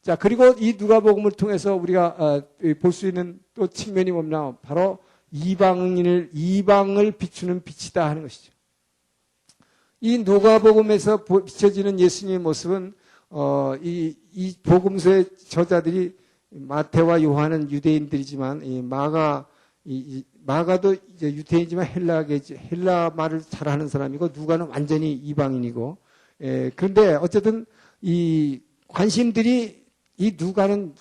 자, 그리고 이 누가복음을 통해서 우리가 볼 수 있는 또 측면이 뭐냐? 바로 이방을 비추는 빛이다 하는 것이죠. 이 누가복음에서 비춰지는 예수님의 모습은 이 복음서의 저자들이 마태와 요한은 유대인들이지만 이 마가도 이제 유대인이지만 헬라 말을 잘하는 사람이고 누가는 완전히 이방인이고 그런데 어쨌든 이 관심들이 이 누가는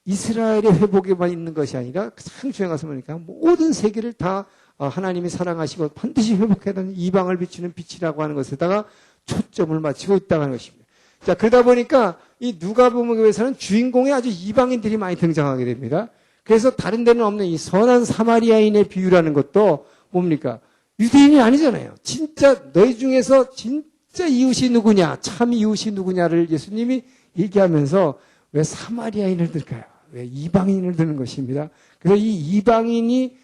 이스라엘의 회복에만 있는 것이 아니라 상주에 가서 보니까 모든 세계를 다 하나님이 사랑하시고 반드시 회복해야 되는 이방을 비추는 빛이라고 하는 것에다가 초점을 맞추고 있다는 것입니다. 자, 그러다 보니까 이 누가복음에서는 주인공이 아주 이방인들이 많이 등장하게 됩니다. 그래서 다른 데는 없는 이 선한 사마리아인의 비유라는 것도 뭡니까? 유대인이 아니잖아요. 진짜 너희 중에서 진짜 이웃이 누구냐, 참 이웃이 누구냐를 예수님이 얘기하면서 왜 사마리아인을 들까요? 왜 이방인을 드는 것입니다. 그래서 이 이방인이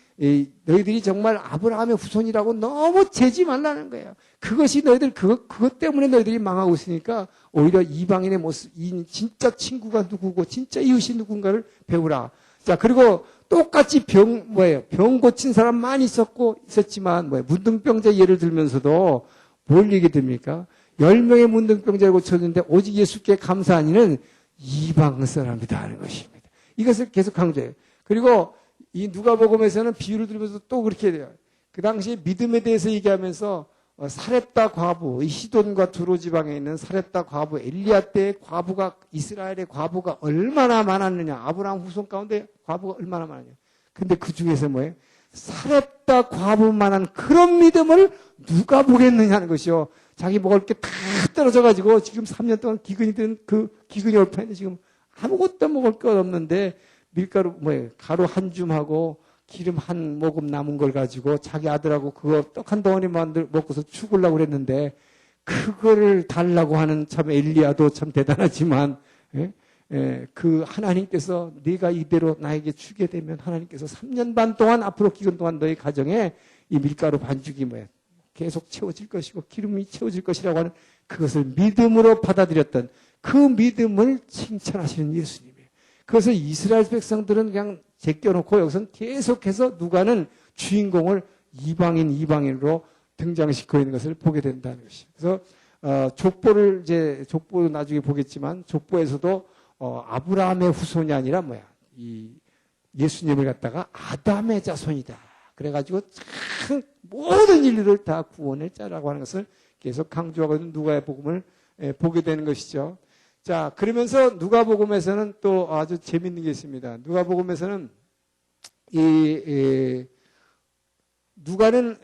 너희들이 정말 아브라함의 후손이라고 너무 재지 말라는 거예요. 그것이 너희들 그것 때문에 너희들이 망하고 있으니까 오히려 이방인의 모습, 이 진짜 친구가 누구고 진짜 이웃이 누군가를 배우라. 자, 그리고 똑같이 병 고친 사람 많이 있었지만 문둥병자 예를 들면서도 뭘 얘기 듭니까? 10명의 문둥병자를 고쳤는데 오직 예수께 감사한 이는 이방 사람이다 하는 것입니다. 이것을 계속 강조해요. 그리고 이 누가복음에서는 비유를 들으면서 또 그렇게 돼요. 그 당시에 믿음에 대해서 얘기하면서 사렙다 과부, 이 시돈과 두로 지방에 있는 사렙다 과부, 엘리야 때의 과부가, 이스라엘의 과부가 얼마나 많았느냐. 아브라함 후손 가운데 과부가 얼마나 많았냐. 근데 그 중에서 뭐예요? 사렙다 과부만한 그런 믿음을 누가 보겠느냐는 것이요. 자기 먹을 게 다 떨어져가지고 지금 3년 동안 기근이 얼판인데 지금 아무것도 먹을 것 없는데 밀가루, 가루 한 줌하고 기름 한 모금 남은 걸 가지고 자기 아들하고 그거 떡 한 덩어리 먹고서 죽으려고 그랬는데 그거를 달라고 하는 참 엘리야도 참 대단하지만, 그 하나님께서 네가 이대로 나에게 주게 되면 하나님께서 3년 반 동안 앞으로 기근 동안 너의 가정에 이 밀가루 반죽이 계속 채워질 것이고 기름이 채워질 것이라고 하는 그것을 믿음으로 받아들였던 그 믿음을 칭찬하시는 예수님이에요. 그것을 이스라엘 백성들은 그냥 제껴놓고 여기서는 계속해서 누가는 주인공을 이방인으로 등장시키고 있는 것을 보게 된다는 것이에요. 그래서 족보도 나중에 보겠지만 족보에서도 아브라함의 후손이 아니라 이 예수님을 갖다가 아담의 자손이다. 그래가지고 참 모든 인류를 다 구원할 자라고 하는 것을 계속 강조하고 있는 누가의 복음을 보게 되는 것이죠. 자, 그러면서 누가복음에서는 또 아주 재밌는 게 있습니다. 누가복음에서는 누가는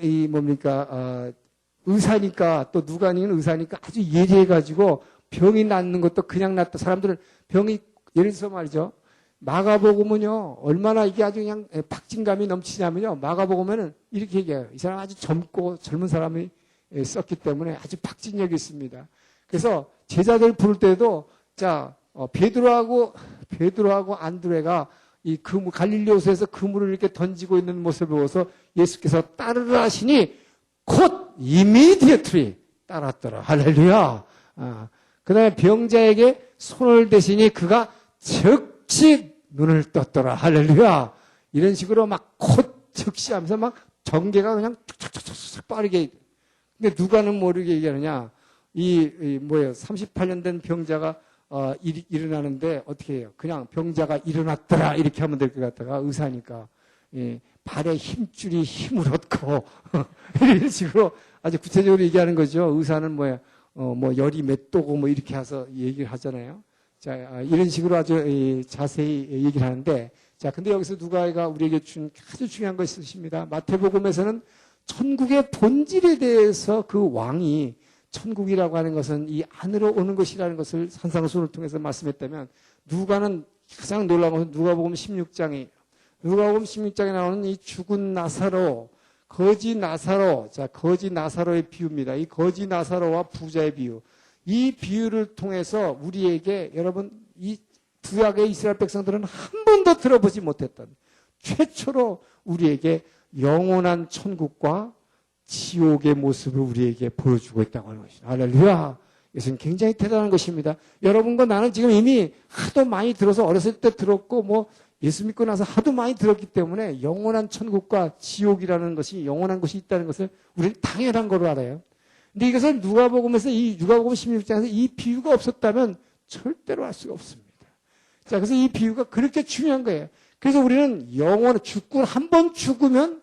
의사니까 또 누가는 의사니까 아주 예리해가지고 병이 낫는 것도 그냥 낫다. 사람들은 병이 예를 들어서 말이죠. 마가복음은요, 얼마나 이게 아주 그냥 박진감이 넘치냐면요. 마가복음에는 이렇게 얘기해요. 이 사람 아주 젊은 사람이 썼기 때문에 아주 박진력이 있습니다. 그래서 제자들 부를 때도, 베드로하고 안드레가 이 갈릴리 호수에서 그물을 이렇게 던지고 있는 모습을 보고서 예수께서 따르라 하시니 곧 immediately 따랐더라. 할렐루야. 그 다음에 병자에게 손을 대시니 그가 즉시 눈을 떴더라. 할렐루야. 이런 식으로 즉시 하면서 전개가 그냥 툭툭툭툭 빠르게. 근데 누가는 모르게 얘기하느냐. 38년 된 병자가, 일어나는데 어떻게 해요? 그냥 병자가 일어났더라. 이렇게 하면 될 것 같다가 의사니까. 발에 힘줄 얻고. 이런 식으로 아주 구체적으로 얘기하는 거죠. 의사는 열이 몇 도고 이렇게 해서 얘기를 하잖아요. 자, 이런 식으로 아주 자세히 얘기를 하는데, 자, 근데 여기서 누가가 우리에게 준 아주 중요한 것이 있으십니다. 마태복음에서는 천국의 본질에 대해서 그 왕이 천국이라고 하는 것은 이 안으로 오는 것이라는 것을 산상수훈을 통해서 말씀했다면, 누가는 가장 놀라운 것은 누가복음 16장이에요. 누가복음 16장에 나오는 이 죽은 나사로, 거지 나사로의 비유입니다. 이 거지 나사로와 부자의 비유. 이 비유를 통해서 우리에게 여러분 이 구약의 이스라엘 백성들은 한 번도 들어보지 못했던 최초로 우리에게 영원한 천국과 지옥의 모습을 우리에게 보여주고 있다고 하는 것이죠. 할렐루야. 이것은 굉장히 대단한 것입니다. 여러분과 나는 지금 이미 하도 많이 들어서 어렸을 때 들었고 뭐 예수 믿고 나서 하도 많이 들었기 때문에 영원한 천국과 지옥이라는 것이 영원한 것이 있다는 것을 우리는 당연한 거로 알아요. 근데 이것을 누가복음에서 이 누가복음 16장에서 이 비유가 없었다면 절대로 알 수가 없습니다. 자, 그래서 이 비유가 그렇게 중요한 거예요. 그래서 우리는 한 번 죽으면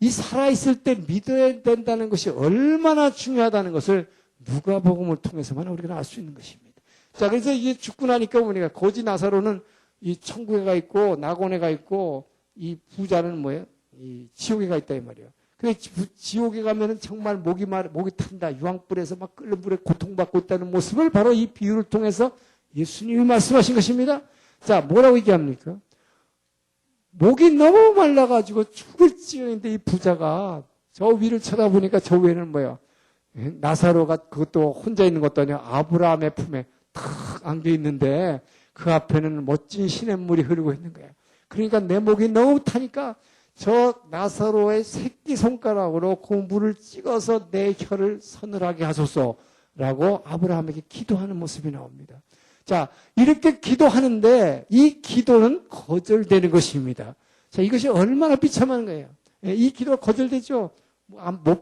이 살아있을 때 믿어야 된다는 것이 얼마나 중요하다는 것을 누가복음을 통해서만 우리가 알 수 있는 것입니다. 자, 그래서 이게 죽고 나니까 우리가 거지 나사로는 이 천국에 가 있고 낙원에 가 있고 이 부자는 뭐예요? 이 지옥에 가 있다 이 말이에요. 근데 지옥에 가면은 정말 목이 탄다. 유황불에서 막 끓는 불에 고통받고 있다는 모습을 바로 이 비유를 통해서 예수님이 말씀하신 것입니다. 자, 뭐라고 얘기합니까? 목이 너무 말라가지고 죽을 지경인데 이 부자가 저 위를 쳐다보니까 저 위에는 뭐예요? 나사로가 그것도 혼자 있는 것도 아니라 아브라함의 품에 탁 안겨 있는데 그 앞에는 멋진 시냇물이 흐르고 있는 거예요. 그러니까 내 목이 너무 타니까 저 나사로의 새끼손가락으로 그 물을 찍어서 내 혀를 서늘하게 하소서라고 아브라함에게 기도하는 모습이 나옵니다. 자, 이렇게 기도하는데 이 기도는 거절되는 것입니다. 자, 이것이 얼마나 비참한 거예요. 이 기도가 거절되죠.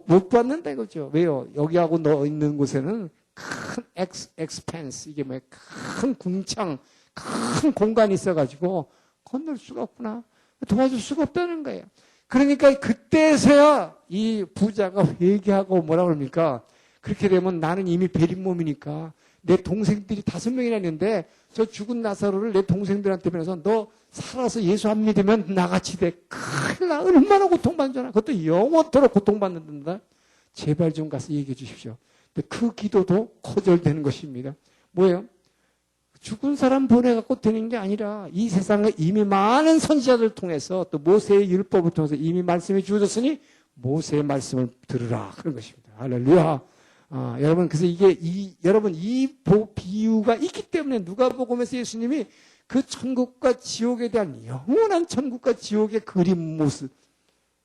못 받는다 이거죠. 왜요? 여기하고 너 있는 곳에는 큰 expense, 이게 뭐예요? 큰 궁창, 큰 공간이 있어가지고 건널 수가 없구나. 도와줄 수가 없다는 거예요. 그러니까 그때서야 이 부자가 회개하고 뭐라 그럽니까? 그렇게 되면 나는 이미 베린 몸이니까 내 동생들이 5명이나 있는데 저 죽은 나사로를 내 동생들한테 보내서 너 살아서 예수 안 믿으면 나같이 돼. 큰일 나. 얼마나 고통받잖아. 그것도 영원토록 고통받는다. 제발 좀 가서 얘기해 주십시오. 근데 그 기도도 거절되는 것입니다. 뭐예요? 죽은 사람 보내갖고 되는 게 아니라 이 세상에 이미 많은 선지자들을 통해서 또 모세의 율법을 통해서 이미 말씀이 주어졌으니 모세의 말씀을 들으라. 그런 것입니다. 할렐루야. 여러분, 그래서 여러분, 이 비유가 있기 때문에 누가복음에서 예수님이 그 천국과 지옥에 대한 영원한 천국과 지옥의 그림 모습,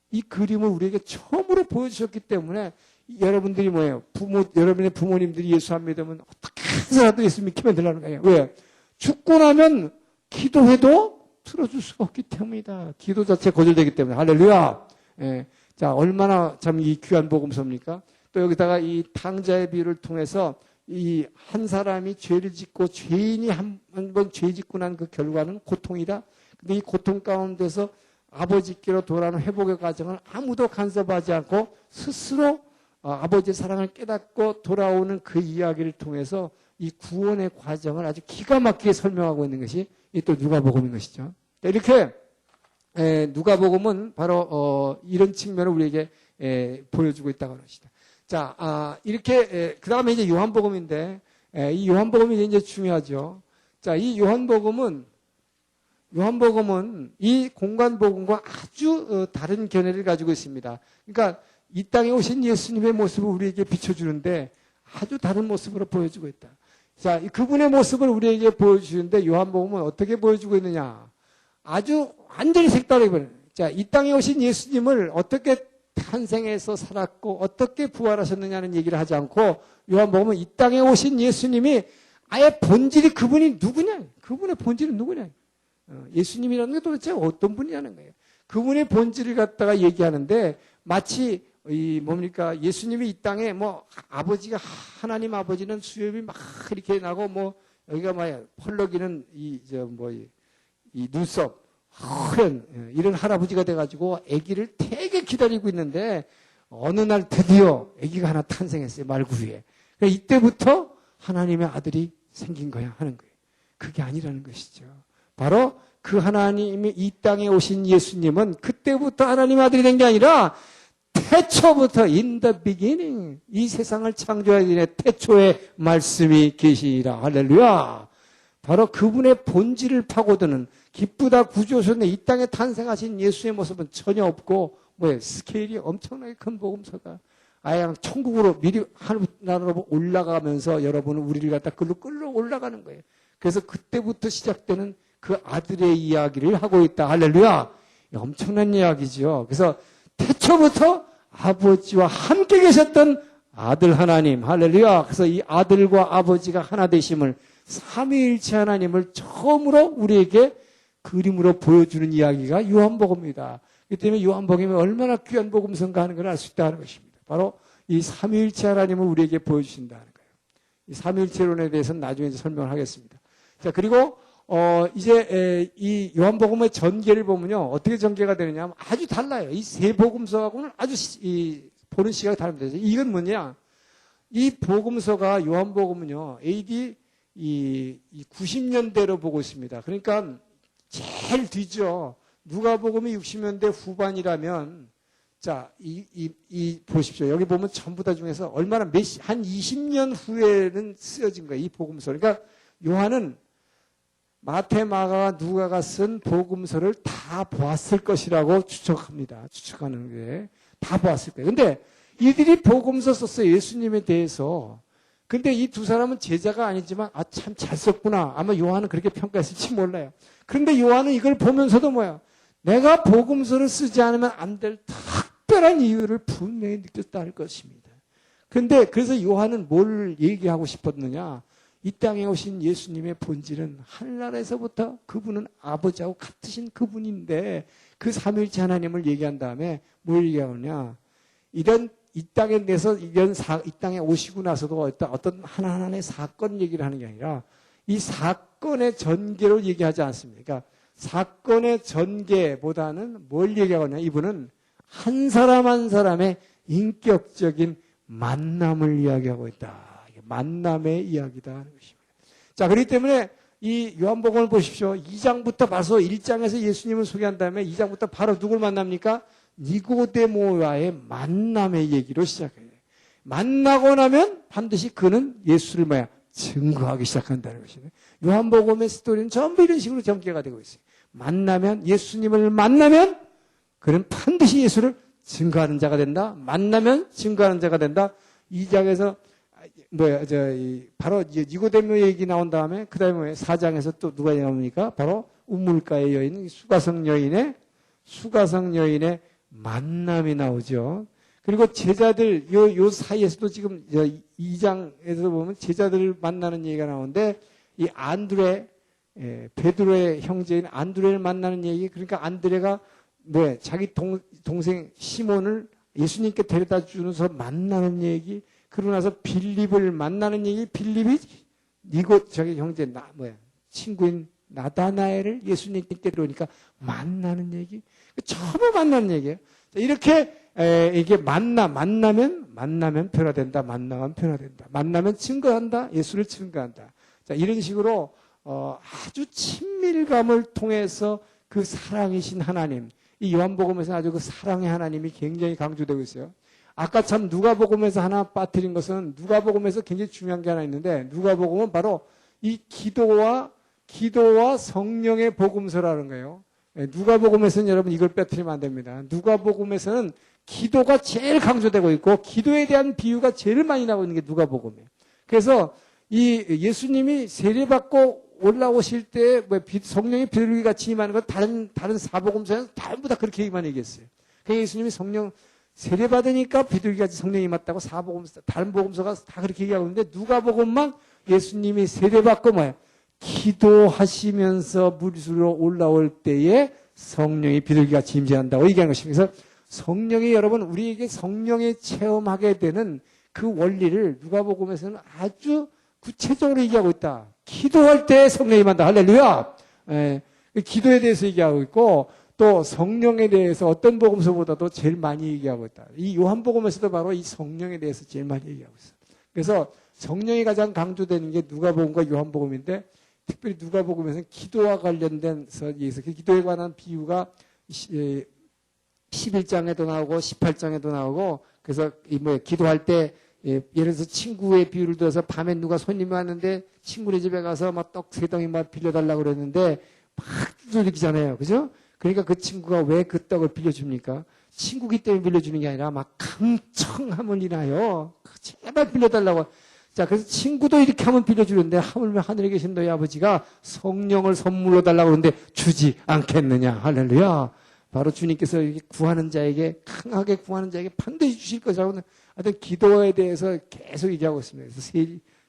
이 그림을 우리에게 처음으로 보여주셨기 때문에 여러분들이 뭐예요? 여러분의 부모님들이 예수 안 믿으면 어떻게 해서라도 예수 믿게 만들라는 거예요. 왜? 죽고 나면 기도해도 들어줄 수가 없기 때문이다. 기도 자체 거절되기 때문에. 할렐루야. 예. 자, 얼마나 참 이 귀한 복음서입니까? 또 여기다가 이 탕자의 비유를 통해서 이 한 사람이 죄를 짓고 죄인이 한 번 죄 짓고 난 그 결과는 고통이다. 근데 이 고통 가운데서 아버지께로 돌아오는 회복의 과정을 아무도 간섭하지 않고 스스로 아버지의 사랑을 깨닫고 돌아오는 그 이야기를 통해서 이 구원의 과정을 아주 기가 막히게 설명하고 있는 것이 이 또 누가복음인 것이죠. 이렇게 누가복음은 바로 이런 측면을 우리에게 보여주고 있다고 하는 것이다. 자, 이렇게 그 다음에 이제 요한복음인데 이 요한복음이 이제 중요하죠. 자, 이 요한복음은 이 공간복음과 아주 다른 견해를 가지고 있습니다. 그러니까 이 땅에 오신 예수님의 모습을 우리에게 비춰주는데 아주 다른 모습으로 보여주고 있다. 자, 그분의 모습을 우리에게 보여주는데 요한복음은 어떻게 보여주고 있느냐? 아주 완전히 색다르게 보여요. 자, 이 땅에 오신 예수님을 어떻게 탄생해서 살았고 어떻게 부활하셨느냐는 얘기를 하지 않고 요한복음은 이 땅에 오신 예수님이 아예 본질이 그분이 누구냐? 그분의 본질은 누구냐? 예수님이라는 게 도대체 어떤 분이냐는 거예요. 그분의 본질을 갖다가 얘기하는데 마치 뭡니까? 예수님이 이 땅에 아버지가 하나님 아버지는 수염이 막 이렇게 나고 여기가 펄럭이는 이 눈썹 이런 할아버지가 돼가지고 아기를 되게 기다리고 있는데 어느 날 드디어 아기가 하나 탄생했어요. 말구유에. 그러니까 이때부터 하나님의 아들이 생긴 거야 하는 거예요. 그게 아니라는 것이죠. 바로 그 하나님이 이 땅에 오신 예수님은 그때부터 하나님의 아들이 된 게 아니라 태초부터 in the beginning 이 세상을 창조하기 전에 태초에 말씀이 계시라. 할렐루야. 바로 그분의 본질을 파고드는 기쁘다 구주오셨네 이 땅에 탄생하신 예수의 모습은 전혀 없고 스케일이 엄청나게 큰 복음서다. 아예 그냥 천국으로 미리 하늘나라로 올라가면서 여러분은 우리를 갖다 끌러 올라가는 거예요. 그래서 그때부터 시작되는 그 아들의 이야기를 하고 있다. 할렐루야. 엄청난 이야기죠. 그래서 태초부터 아버지와 함께 계셨던 아들 하나님, 할렐루야. 그래서 이 아들과 아버지가 하나 되심을, 삼위일체 하나님을 처음으로 우리에게 그림으로 보여주는 이야기가 요한복음입니다. 그렇기 때문에 요한복음이 얼마나 귀한 복음서인가 하는 걸 알 수 있다는 것입니다. 바로 이 삼위일체 하나님을 우리에게 보여주신다는 거예요. 이 삼위일체론에 대해서는 나중에 이제 설명을 하겠습니다. 자, 그리고 이제 이 요한복음의 전개를 보면요, 어떻게 전개가 되느냐 하면 아주 달라요. 이 세 복음서하고는 아주 보는 시각이 다릅니다. 이건 뭐냐? 이 복음서가 요한복음은요, AD 이 90년대로 보고 있습니다. 그러니까 제일 뒤죠. 누가복음이 60년대 후반이라면, 자, 보십시오. 여기 보면 전부 다 중에서 얼마나 한 20년 후에는 쓰여진 거예요. 이 복음서. 그러니까 요한은 마태, 마가와 누가가 쓴 복음서를 다 보았을 것이라고 추측합니다. 추측하는 게. 다 보았을 거예요. 근데 이들이 복음서 썼어요. 예수님에 대해서. 근데 이 두 사람은 제자가 아니지만, 참 잘 썼구나. 아마 요한은 그렇게 평가했을지 몰라요. 그런데 요한은 이걸 보면서도 뭐야? 내가 복음서를 쓰지 않으면 안 될 특별한 이유를 분명히 느꼈다는 것입니다. 그런데 그래서 요한은 뭘 얘기하고 싶었느냐? 이 땅에 오신 예수님의 본질은 하늘나라에서부터 그분은 아버지하고 같으신 그분인데 그 삼위일체 하나님을 얘기한 다음에 뭘 얘기하느냐? 이 땅에 대해서 이 땅에 오시고 나서도 어떤 하나하나의 사건 얘기를 하는 게 아니라 이 사건의 전개로 얘기하지 않습니다. 그러니까 사건의 전개보다는 뭘 얘기하느냐? 이분은 한 사람 한 사람의 인격적인 만남을 이야기하고 있다. 만남의 이야기다 하는 것입니다. 자, 그렇기 때문에 이 요한복음을 보십시오. 2장부터 봐서 1장에서 예수님을 소개한 다음에 2장부터 바로 누굴 만납니까? 니고데모와의 만남의 얘기로 시작해요. 만나고 나면 반드시 그는 예수를 증거하기 시작한다는 것이네. 요한복음의 스토리는 전부 이런 식으로 전개가 되고 있어요. 예수님을 만나면 그는 반드시 예수를 증거하는 자가 된다. 만나면 증거하는 자가 된다. 2장에서 바로 니고데모 얘기 나온 다음에 그 다음에 4장에서 또 누가 나옵니까? 바로 우물가의 여인, 수가성 여인의 만남이 나오죠. 그리고 제자들, 요 사이에서도 지금 2장에서 보면 제자들을 만나는 얘기가 나오는데, 이 베드로의 형제인 안드레를 만나는 얘기, 그러니까 안드레가 자기 동생 시몬을 예수님께 데려다 주면서 만나는 얘기, 그러고 나서 빌립을 만나는 얘기, 빌립이 자기 형제, 친구인 나다나엘을 예수님께 데려오니까 만나는 얘기, 전부 만나는 얘기예요. 이렇게 이게 만나면 변화된다. 만나면 변화된다. 만나면 증거한다. 예수를 증거한다. 자, 이런 식으로 아주 친밀감을 통해서 그 사랑이신 하나님, 이 요한복음에서 아주 그 사랑의 하나님이 굉장히 강조되고 있어요. 아까 참 누가복음에서 하나 빠뜨린 것은 누가복음에서 굉장히 중요한 게 하나 있는데, 누가복음은 바로 이 기도와 성령의 복음서라는 거예요. 누가복음에서는 여러분 이걸 빼뜨리면 안 됩니다. 누가복음에서는 기도가 제일 강조되고 있고 기도에 대한 비유가 제일 많이 나오고 있는 게 누가복음이에요. 그래서 이 예수님이 세례받고 올라오실 때 성령이 비둘기 같이 임하는 건 다른 사복음서에는 전부 다 그렇게 얘기했어요. 그러니까 예수님이 성령 세례받으니까 비둘기 같이 성령이 임했다고 다른 복음서가 다 그렇게 얘기하고 있는데 누가복음만 예수님이 세례받고 기도하시면서 물 위로 올라올 때에 성령이 비둘기같이 임재한다고 얘기하는 것입니다. 그래서 성령이 여러분 우리에게 성령에 체험하게 되는 그 원리를 누가복음에서는 아주 구체적으로 얘기하고 있다. 기도할 때 성령이 임한다. 할렐루야. 기도에 대해서 얘기하고 있고 또 성령에 대해서 어떤 복음서보다도 제일 많이 얘기하고 있다. 이 요한복음에서도 바로 이 성령에 대해서 제일 많이 얘기하고 있어요. 그래서 성령이 가장 강조되는 게 누가복음과 요한복음인데 특별히 누가복음에서는 기도와 관련돼서 기도에 관한 비유가 11장에도 나오고 18장에도 나오고 그래서 기도할 때 예를 들어서 친구의 비유를 들어서 밤에 누가 손님이 왔는데 친구네 집에 가서 떡 3덩이 빌려달라고 그랬는데 막 두들기잖아요. 그죠? 그러니까 그 친구가 왜 그 떡을 빌려줍니까? 친구기 때문에 빌려주는 게 아니라 강청함을 인하여 제발 빌려달라고. 자, 그래서 친구도 이렇게 하면 빌려주는데 하물며 하늘에 계신 너희 아버지가 성령을 선물로 달라고 그러는데 주지 않겠느냐. 할렐루야. 바로 주님께서 이렇게 구하는 자에게 강하게 구하는 자에게 반드시 주실 것이라고는 하여튼 기도에 대해서 계속 얘기하고 있습니다.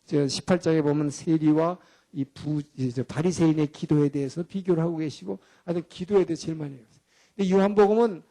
그래서 18장에 보면 세리와 바리새인의 기도에 대해서 비교를 하고 계시고, 하여튼 기도에 대해서 제일 많이 해요. 요한복음은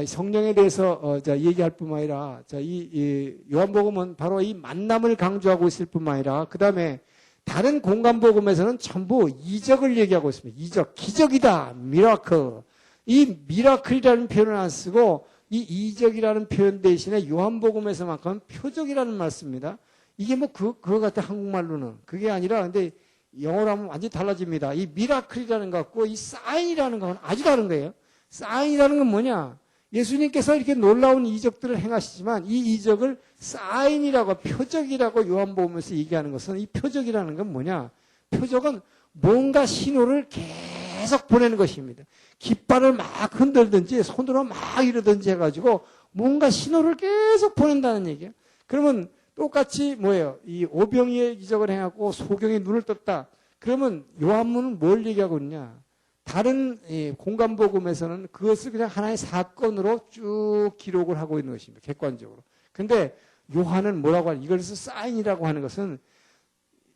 성령에 대해서 얘기할 뿐만 아니라, 이 요한복음은 바로 이 만남을 강조하고 있을 뿐만 아니라, 그 다음에 다른 공간복음에서는 전부 이적을 얘기하고 있습니다. 이적, 기적이다, 미라클. 이 미라클이라는 표현을 안 쓰고 이 이적이라는 표현 대신에 요한복음에서만큼은 표적이라는 말 씁니다. 이게 뭐 그거 같아, 한국말로는. 그게 아니라, 근데 영어로 하면 완전히 달라집니다. 이 미라클이라는 것 같고 이 사인이라는 것은 아주 다른 거예요. 사인이라는 건 뭐냐? 예수님께서 이렇게 놀라운 이적들을 행하시지만 이 이적을 사인이라고, 표적이라고 요한복음에서 얘기하는 것은, 이 표적이라는 건 뭐냐? 표적은 뭔가 신호를 계속 보내는 것입니다. 깃발을 막 흔들든지 손으로 막 이러든지 해가지고 뭔가 신호를 계속 보낸다는 얘기예요. 그러면 똑같이 뭐예요? 이 오병이의 기적을 행하고 소경이 눈을 떴다. 그러면 요한문은 뭘 얘기하고 있냐? 다른 공간복음에서는 그것을 그냥 하나의 사건으로 쭉 기록을 하고 있는 것입니다. 객관적으로. 근데 요한은 뭐라고 하냐? 이것을 사인이라고 하는 것은,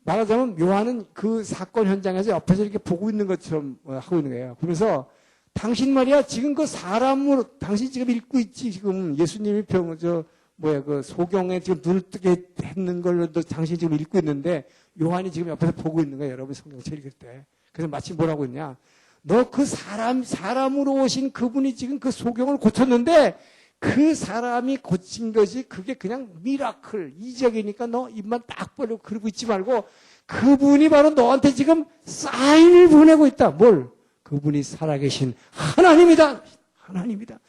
말하자면 요한은 그 사건 현장에서 옆에서 이렇게 보고 있는 것처럼 하고 있는 거예요. 그래서 당신 말이야, 지금 그 사람으로, 당신 지금 읽고 있지, 지금 예수님이 그 소경에 지금 눈을 뜨게 했는 걸로도 당신이 지금 읽고 있는데, 요한이 지금 옆에서 보고 있는 거예요. 여러분 성경책 읽을 때. 그래서 마치 뭐라고 했냐? 너 그 사람으로 오신 그분이 지금 그 소경을 고쳤는데, 그 사람이 고친 것이 그게 그냥 미라클, 이적이니까 너 입만 딱 벌리고 그러고 있지 말고, 그분이 바로 너한테 지금 사인을 보내고 있다. 뭘? 그분이 살아계신 하나님이다. 하나님이다.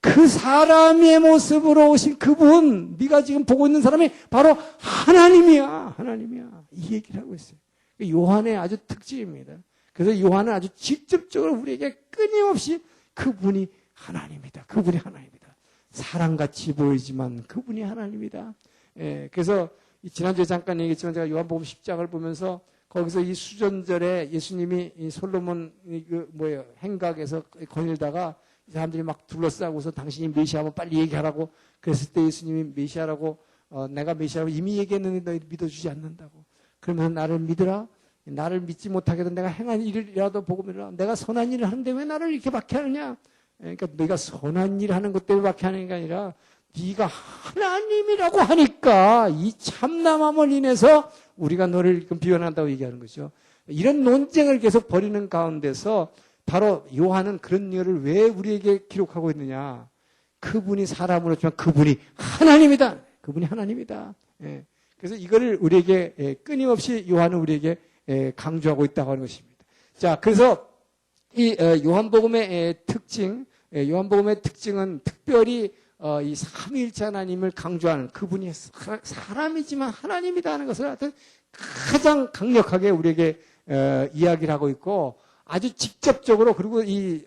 그 사람의 모습으로 오신 그분, 네가 지금 보고 있는 사람이 바로 하나님이야. 하나님이야. 이 얘기를 하고 있어요. 요한의 아주 특징입니다. 그래서 요한은 아주 직접적으로 우리에게 끊임없이 그분이 하나님이다. 그분이 하나님이다. 사람같이 보이지만 그분이 하나님이다. 예, 그래서 지난주에 잠깐 얘기했지만 제가 요한복음 10장을 보면서 거기서 이 수전절에 예수님이 이 솔로몬 행각에서 거닐다가 사람들이 막 둘러싸고서 당신이 메시아면 빨리 얘기하라고 그랬을 때 예수님이 메시아라고 내가 메시아라고 이미 얘기했는데 너희 믿어주지 않는다고. 그러면서 나를 믿으라. 나를 믿지 못하게도 내가 행한 일이라도 보고 믿으라. 내가 선한 일을 하는데 왜 나를 이렇게 박해하느냐. 그러니까 네가 선한 일을 하는 것 때문에 박해하는 게 아니라 네가 하나님이라고 하니까 이 참남함을 인해서 우리가 너를 비난한다고 얘기하는 거죠. 이런 논쟁을 계속 벌이는 가운데서 바로 요한은 그런 일을 왜 우리에게 기록하고 있느냐. 그분이 사람으로 지만 그분이 하나님이다. 그분이 하나님이다. 예. 그래서 이거를 우리에게 끊임없이 요한은 우리에게 강조하고 있다고 하는 것입니다. 자, 그래서 이 요한복음의 특징, 요한복음의 특징은 특별히 이 삼위일체 하나님을 강조하는 그분이 사람이지만 하나님이다 하는 것을 하여튼 가장 강력하게 우리에게 이야기를 하고 있고, 아주 직접적으로, 그리고 이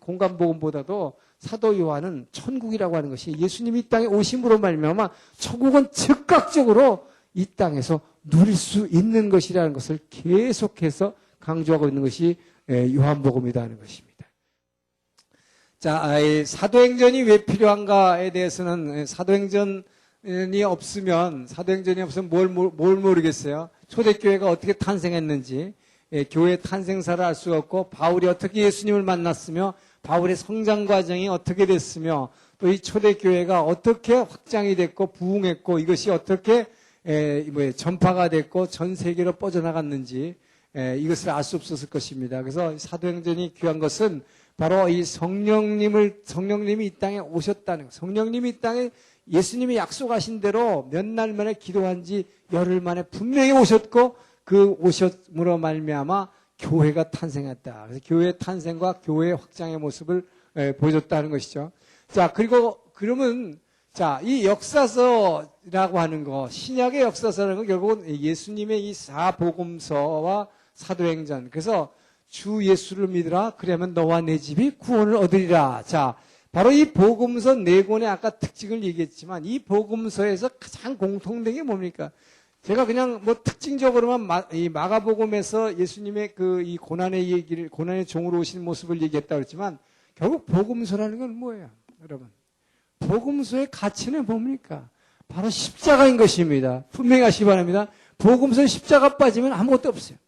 공간복음보다도 사도 요한은 천국이라고 하는 것이 예수님이 이 땅에 오심으로 말미암아 천국은 즉각적으로 이 땅에서 누릴 수 있는 것이라는 것을 계속해서 강조하고 있는 것이 요한복음이다 하는 것입니다. 자, 사도행전이 왜 필요한가에 대해서는 사도행전이 없으면 뭘 모르겠어요. 초대교회가 어떻게 탄생했는지, 교회 탄생사를 알 수가 없고, 바울이 어떻게 예수님을 만났으며 바울의 성장 과정이 어떻게 됐으며 또 이 초대교회가 어떻게 확장이 됐고 부흥했고 이것이 어떻게 전파가 됐고 전 세계로 뻗어나갔는지 이것을 알 수 없었을 것입니다. 그래서 사도행전이 귀한 것은 바로 이 성령님이 이 땅에 오셨다는 것. 성령님이 이 땅에 예수님이 약속하신 대로 몇 날 만에 기도한 지 열흘 만에 분명히 오셨고 그 오셨으로 말미암아 교회가 탄생했다. 그래서 교회의 탄생과 교회의 확장의 모습을 보여줬다는 것이죠. 자, 그러면 이 역사서라고 하는 거, 신약의 역사서라는 건 결국은 예수님의 이 사복음서와 사도행전. 그래서 주 예수를 믿으라. 그러면 너와 내 집이 구원을 얻으리라. 자, 바로 이 복음서 네 권의 아까 특징을 얘기했지만 이 복음서에서 가장 공통된 게 뭡니까? 제가 그냥 특징적으로만 이 마가복음에서 예수님의 이 고난의 종으로 오신 모습을 얘기했다고 했지만 결국 복음서라는 건 뭐예요, 여러분? 복음서의 가치는 뭡니까? 바로 십자가인 것입니다. 분명히 하시기 바랍니다. 복음서에 십자가 빠지면 아무것도 없어요.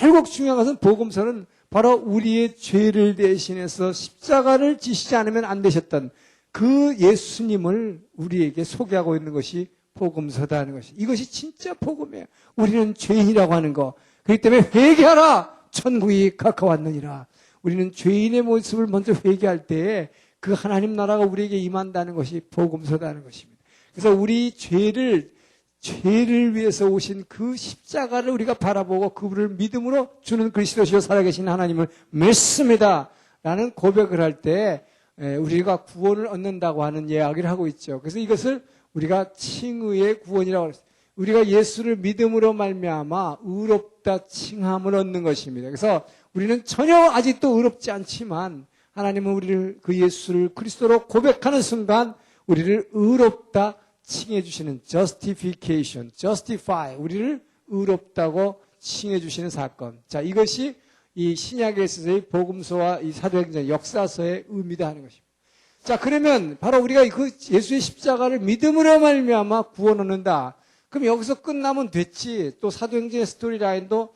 결국 중요한 것은 복음서는 바로 우리의 죄를 대신해서 십자가를 지시지 않으면 안 되셨던 그 예수님을 우리에게 소개하고 있는 것이 복음서다 하는 것이. 이것이 진짜 복음이에요. 우리는 죄인이라고 하는 거. 그렇기 때문에 회개하라! 천국이 가까웠느니라. 우리는 죄인의 모습을 먼저 회개할 때에 그 하나님 나라가 우리에게 임한다는 것이 복음서다는 것입니다. 그래서 우리 죄를 위해서 오신 그 십자가를 우리가 바라보고 그분을 믿음으로 주는 그리스도시요 살아계신 하나님을 믿습니다. 라는 고백을 할 때 우리가 구원을 얻는다고 하는 이야기를 하고 있죠. 그래서 이것을 우리가 칭의의 구원이라고 했습니다. 우리가 예수를 믿음으로 말미암아 의롭다 칭함을 얻는 것입니다. 그래서 우리는 전혀 아직도 의롭지 않지만 하나님은 우리를 그 예수를 그리스도로 고백하는 순간 우리를 의롭다 칭해 주시는 justification, justify, 우리를 의롭다고 칭해 주시는 사건. 자, 이것이 이 신약에 있어서의 복음서와 이 사도행전 역사서의 의미다 하는 것입니다. 자, 그러면 바로 우리가 그 예수의 십자가를 믿음으로 말미암아 구원 얻는다. 그럼 여기서 끝나면 됐지. 또 사도행전의 스토리라인도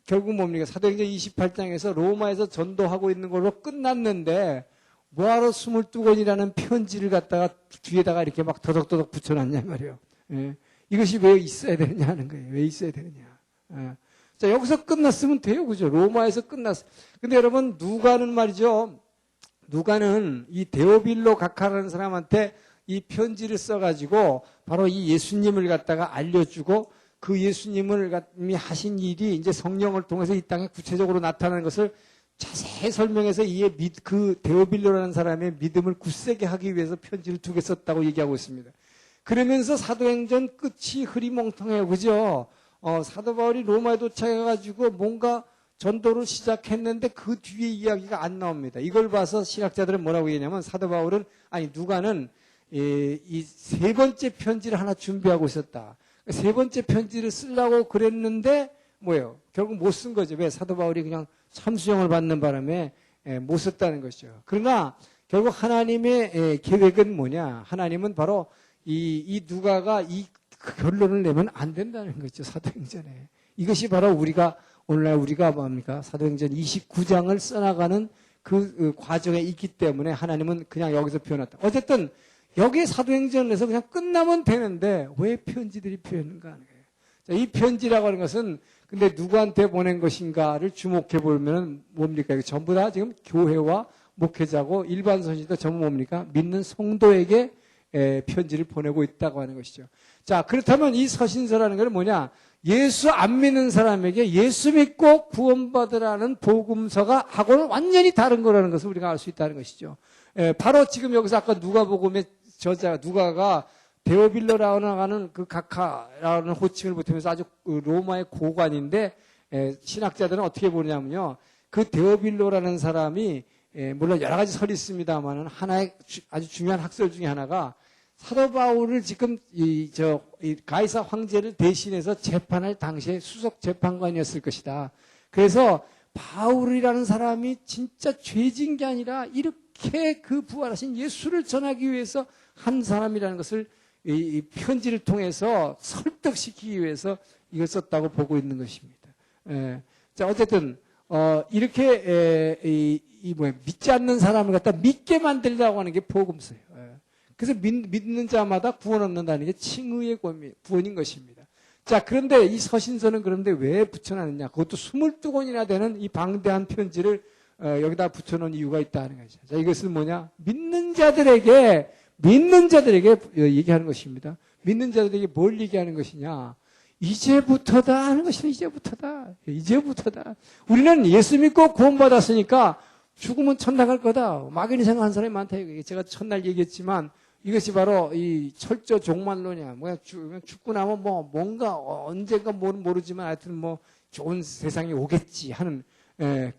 결국 뭡니까? 사도행전 28장에서 로마에서 전도하고 있는 걸로 끝났는데 뭐하러 22권이라는 편지를 갖다가 뒤에다가 이렇게 막 더덕더덕 붙여놨냐 말이에요. 예. 이것이 왜 있어야 되느냐 하는 거예요. 왜 있어야 되느냐. 예. 자, 여기서 끝났으면 돼요. 그죠? 로마에서 끝났어. 근데 여러분, 누가는 말이죠. 누가는 이 데오빌로 각하라는 사람한테 이 편지를 써가지고 바로 이 예수님을 갖다가 알려주고 그 예수님을 하신 일이 이제 성령을 통해서 이 땅에 구체적으로 나타나는 것을 자세히 설명해서 그 데오빌로라는 사람의 믿음을 굳세게 하기 위해서 편지를 2개 썼다고 얘기하고 있습니다. 그러면서 사도행전 끝이 흐리멍텅해요. 그죠? 사도 바울이 로마에 도착해가지고 뭔가 전도를 시작했는데 그 뒤에 이야기가 안 나옵니다. 이걸 봐서 신학자들은 뭐라고 얘기하냐면 사도 바울은, 누가는 이 3번째 편지를 하나 준비하고 있었다. 3번째 편지를 쓰려고 그랬는데 뭐예요? 결국 못 쓴 거죠. 왜? 사도 바울이 그냥 참수형을 받는 바람에 못 썼다는 것이죠. 그러나 결국 하나님의 계획은 뭐냐? 하나님은 바로 이 누가가 이 결론을 내면 안 된다는 거죠. 사도행전에. 이것이 바로 오늘날 우리가 뭡니까? 사도행전 29장을 써나가는 그 과정에 있기 때문에 하나님은 그냥 여기서 표현했다. 어쨌든 여기 사도행전에서 그냥 끝나면 되는데 왜 편지들이 표현인가 하는 거예요. 자, 이 편지라고 하는 것은 근데 누구한테 보낸 것인가를 주목해 보면 뭡니까? 전부 다 지금 교회와 목회자고 일반 선지도 전부 뭡니까? 믿는 성도에게 편지를 보내고 있다고 하는 것이죠. 자, 그렇다면 이 서신서라는 건 뭐냐? 예수 안 믿는 사람에게 예수 믿고 구원받으라는 복음서가 하고는 완전히 다른 거라는 것을 우리가 알 수 있다는 것이죠. 바로 지금 여기서 아까 누가복음의 저자 누가가 데오빌로라고 하는 그 각하라는 호칭을 붙이면서 아주 로마의 고관인데 신학자들은 어떻게 보냐면요. 그 데오빌로라는 사람이 물론 여러 가지 설이 있습니다만은 하나의 아주 중요한 학설 중에 하나가 사도 바울을 지금 이 가이사 황제를 대신해서 재판할 당시에 수석 재판관이었을 것이다. 그래서 바울이라는 사람이 진짜 죄진 게 아니라 이렇게 그 부활하신 예수를 전하기 위해서 한 사람이라는 것을 이 편지를 통해서 설득시키기 위해서 이걸 썼다고 보고 있는 것입니다. 자, 어쨌든 이렇게 믿지 않는 사람을 갖다 믿게 만들려고 하는 게 복음서예요. 그래서 믿는 자마다 구원 얻는다는 게 칭의의 구원인 것입니다. 자, 그런데 이 서신서는 그런데 왜 붙여놨느냐? 그것도 22권이나 되는 이 방대한 편지를 여기다 붙여놓은 이유가 있다는 거죠. 자, 이것은 뭐냐? 믿는 자들에게 얘기하는 것입니다. 믿는 자들에게 뭘 얘기하는 것이냐? 이제부터다 하는 것입니다. 이제부터다. 우리는 예수 믿고 구원받았으니까 죽으면 천당 갈 거다. 막연히 생각하는 사람이 많다. 제가 첫날 얘기했지만 이것이 바로 이 철저 종말론이야. 뭐야, 죽고 나면 뭔가 언젠가 모르지만 하여튼 좋은 세상이 오겠지 하는